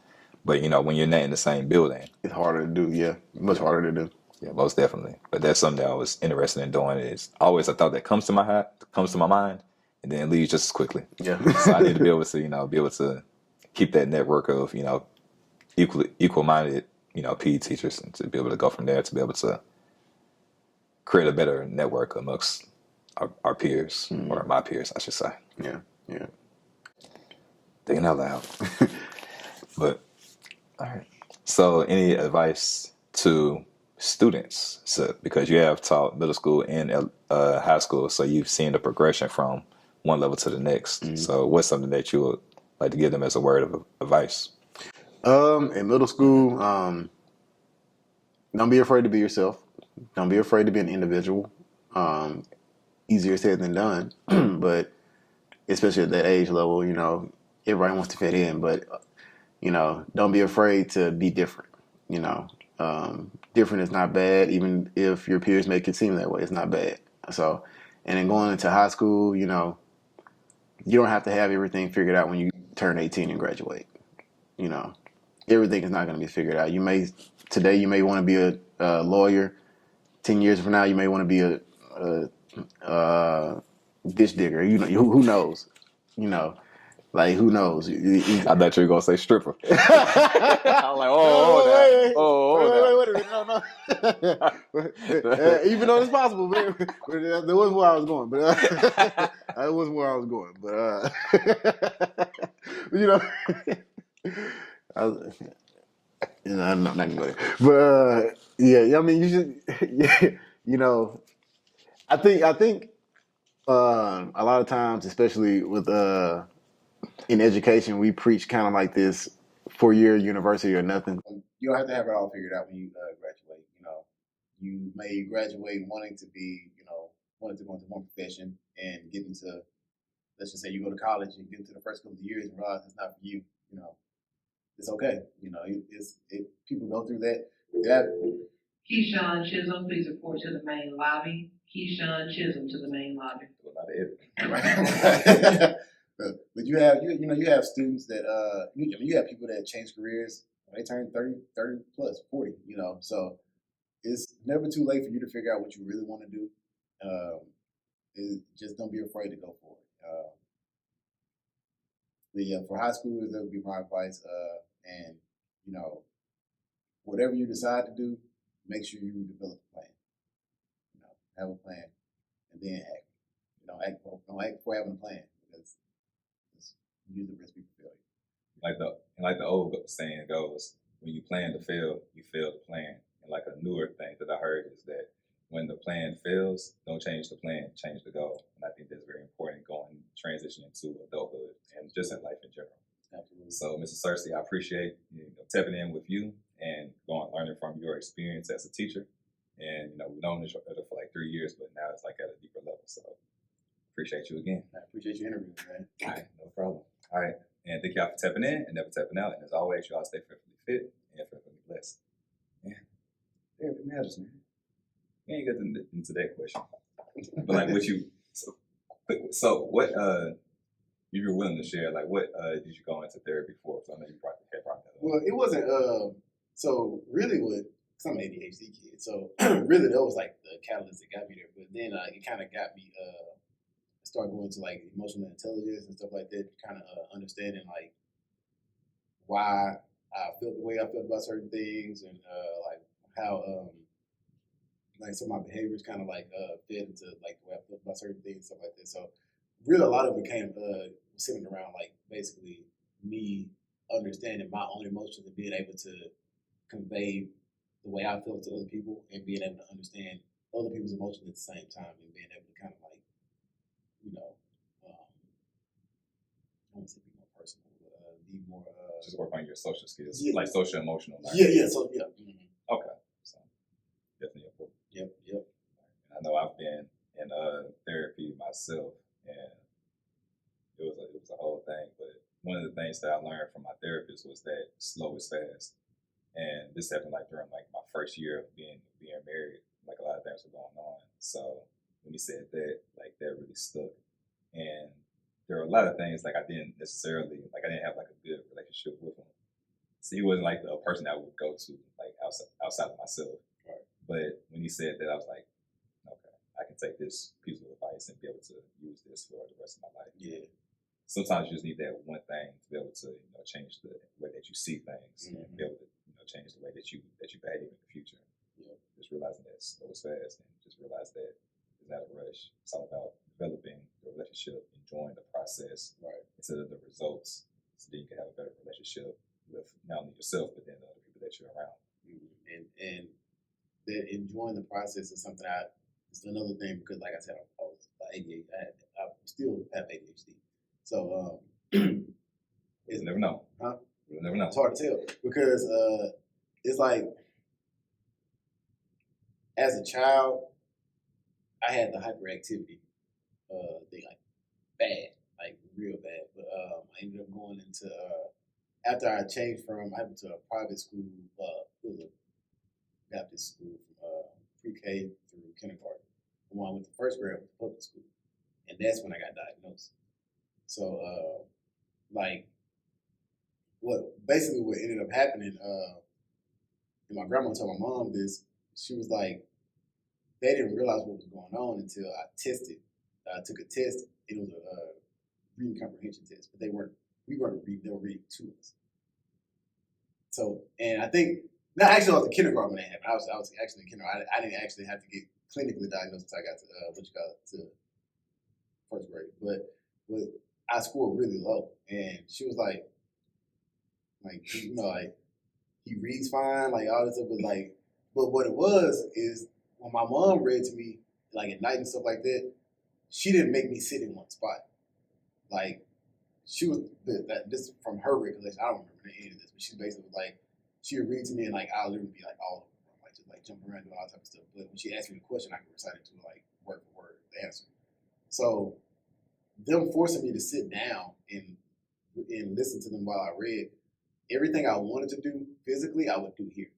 But when you're not in the same building, It's harder to do. Yeah, much harder to do. yeah, most definitely. But that's something that I was interested in doing. It's always a thought that comes to my mind, and then it leaves just as quickly. Yeah. So I need to be able to, be able to keep that network of, equal-minded, PE teachers, and to be able to go from there to be able to create a better network amongst our peers, or my peers, I should say. Yeah. Yeah. Thinking out loud. But all right. So, any advice to students? So, because you have taught middle school and high school, so you've seen the progression from one level to the next. So, what's something that you would like to give them as a word of advice? In middle school, don't be afraid to be yourself. Don't be afraid to be an individual. Easier said than done, but especially at that age level, everybody wants to fit in, but don't be afraid to be different. Different is not bad, even if your peers make it seem that way. It's not bad. So, and then going into high school, you don't have to have everything figured out when you turn 18 and graduate. Everything is not going to be figured out. Today you may want to be a lawyer. 10 years from now, you may want to be a ditch digger. Who knows? Like, who knows? I thought you were gonna say stripper. I'm like, no. Even though it's possible, man. There wasn't where I was going, but that wasn't where I was going. But I'm not gonna go there. But yeah, I mean, you should, I think a lot of times, especially with in education, we preach kind of like this 4-year university or nothing. You don't have to have it all figured out when you graduate. You may graduate wanting to go into one profession and get into, let's just say you go to college and get into the first couple of years and realize it's not for you. It's okay. People go through that. Keyshawn Chisholm, please report to the main lobby. Keyshawn Chisholm to the main lobby. Right. But you have students that you have people that change careers when they turn 30 plus 40. So it's never too late for you to figure out what you really want to do. Just don't be afraid to go for it. But yeah, for high schoolers, that would be my advice. And whatever you decide to do, make sure you develop a plan. Have a plan, and then act. Don't act before having a plan, because it's usually recipe for failure. Like the old saying goes, when you plan to fail, you fail to plan. And like a newer thing that I heard is that when the plan fails, don't change the plan, change the goal. And I think that's very important transitioning to adulthood and just in life in general. Absolutely. So, Mrs. Searcy, I appreciate tapping in with you and learning from your experience as a teacher. And we've known each other for like 3 years, but now it's like at a deeper level. So, appreciate you again. I appreciate your interview, man. All right, no problem. All right, and thank y'all for tapping in and never tapping out. And as always, y'all stay fearfully fit and fearfully blessed. Yeah, it matters, man. We ain't get into that question, but like what you. So what? If you're willing to share, like what did you go into therapy for? So I know you brought that up. Well, it wasn't. So really, because I'm an ADHD kid, so really that was like the catalyst that got me there. But then it kind of got me start going to like emotional intelligence and stuff like that, kind of understanding like why I felt the way I felt about certain things, and like how like some of my behaviors kind of like fed into like the way I felt about certain things, stuff like that. So really, a lot of it came sitting around like basically me understanding my own emotions and being able to convey the way I felt to other people, and being able to understand other people's emotions at the same time, and being able to kind of like, I don't want to say be more personal, but be more. Just work on your social skills, yeah. Like social emotional. Yeah. So yeah. Mm-hmm. Okay. So definitely important. Yep. I know I've been in therapy myself, and it was a whole thing. But one of the things that I learned from my therapist was that slow is fast. And this happened like during like my first year of being married. Like a lot of things were going on. So when he said that, like that really stuck. And there were a lot of things like I didn't necessarily like. I didn't have like a good relationship with him. So he wasn't like a person I would go to like outside of myself. Right. But when he said that, I was like, okay, I can take this piece of advice and be able to use this for the rest of my life. Yeah. Sometimes you just need that one thing to be able to change the way that you see things and be able to change the way that you behave in the future. Yeah. Just realizing that it goes fast and just realize that it's not a rush. It's all about developing the relationship, enjoying the process instead of the results, so that you can have a better relationship with not only yourself but then the other people that you're around. And that enjoying the process is something it's another thing because like I said, I was ADHD. I still have ADHD. So You'll never know. Huh? You'll never know. It's hard to tell because it's like as a child, I had the hyperactivity thing, like bad, like real bad. But I ended up going into after I changed I went to a private school. It was a Baptist school from pre-K through kindergarten. And when I went to first grade, I went to public school, and that's when I got diagnosed. So like what ended up happening, and my grandma told my mom this. She was like, they didn't realize what was going on until I tested. I took a test. It was a reading comprehension test, but we weren't reading. They were reading to us. So, and I think actually I was in kindergarten when that happened. I was actually in kindergarten. I didn't actually have to get clinically diagnosed until I got to first grade. But I scored really low, and she was like he reads fine, like all this stuff, but like. But what it was is when my mom read to me, like at night and stuff like that, she didn't make me sit in one spot. Like she was, this from her recollection, I don't remember any of this, but she basically was like, she would read to me and like I'll literally be like all over the room, like just like jumping around doing all type of stuff. But when she asked me the question, I could recite it to her like word for word, the answer. So them forcing me to sit down and listen to them while I read, everything I wanted to do physically, I would do here.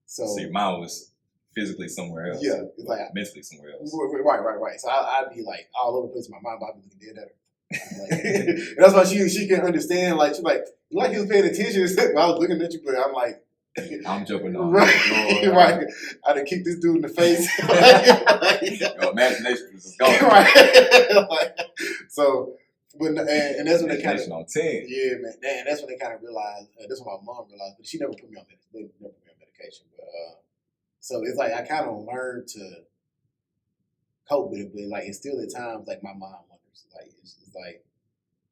So your mind was physically somewhere else. Yeah, it's like mentally somewhere else. Right. So I'd be like all over the place in my mind, but I'd be looking dead at her. Like, that's why she can understand. Like she's like he was paying attention. I was looking at you, but I'm like, I'm jumping on. Right. I'd have kicked this dude in the face. Your imagination was just going. Right. So. But and that's when they kind of on 10. Yeah, man. And that's when they kind of realized. That's when my mom realized. But she never put me on medication. They never put me on medication. But so it's like I kind of learned to cope with it. But like it's still at times like my mind wanders. Like it's like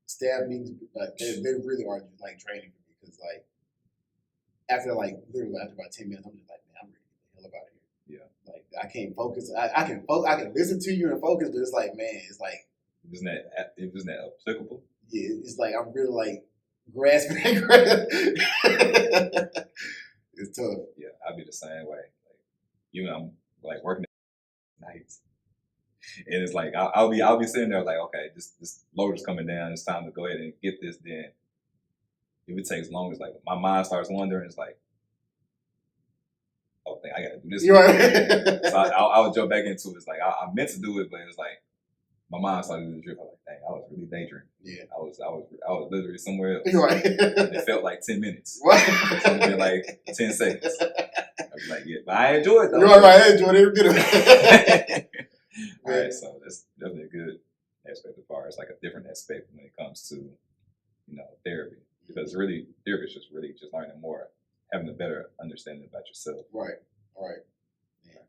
staff meetings. Like they really are like draining for me because like after about 10 minutes, I'm just like, man, I'm ready to get the hell up out of here. Yeah. Like I can't focus. I can listen to you and focus, but it's like, man, it's like. Wasn't that applicable? Yeah, it's like I'm really like grasping. It's tough. Yeah, I'd be the same way. Like even I'm like working at nights, and it's like I'll be sitting there like, okay, this load is coming down. It's time to go ahead and get this. Then if it takes long, it's like my mind starts wandering. It's like, oh, I gotta do this. Right. So I would jump back into it. It's like I meant to do it, but it's like. My mind started to drip. I was like, dang, I was really daydreaming. Yeah. I was literally somewhere else. Right. And it felt like 10 minutes. Right. So it been like 10 seconds. I was like, yeah, but I enjoyed it though. Right, I enjoyed every bit of it. All right, so that's definitely a good aspect as far as like a different aspect when it comes to, therapy. Because really, therapy is just learning more, having a better understanding about yourself. Right. Yeah.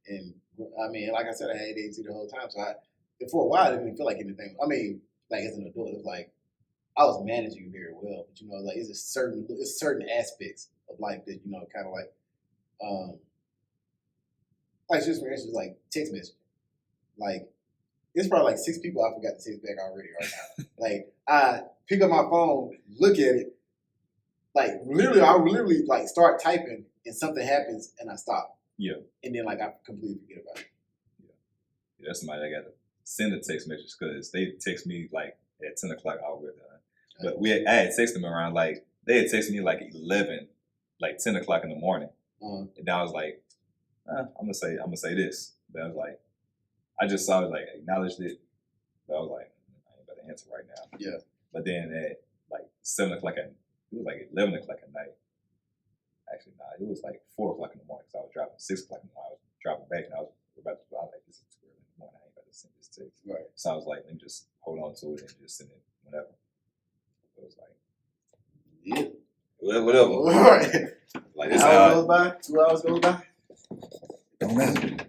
And I mean, like I said, I had ADHD the whole time, so for a while, I didn't even feel like anything. I mean, like as an adult, it was like I was managing it very well, but like it's certain aspects of life that kind of like just for instance, like text messaging. Like it's probably like 6 people I forgot to text back already right now. Like I pick up my phone, look at it, like I literally like start typing and something happens and I stop. Yeah. And then like I completely forget about it. Yeah, that's somebody I got to send a text message because they text me like at 10 o'clock all we're done. But I had texted them around like, they had texted me like 11, like 10 o'clock in the morning. And I was like, I'm gonna say this. But I was like, I just saw it, like acknowledged it. But I was like, I ain't about to into right now. Yeah. But then at like 7 o'clock it was like 11 o'clock at night. Actually, no, it was like 4 o'clock in the morning because I was driving 6 o'clock in the morning. I was driving back and I was about to go out like this is early in the morning. I ain't about to send this text. Right. So I was like, let me just hold on to it and just send it whenever. It was like, Yeah. whatever. All right. Like An this hour how goes by, 2 hours goes by. don't matter.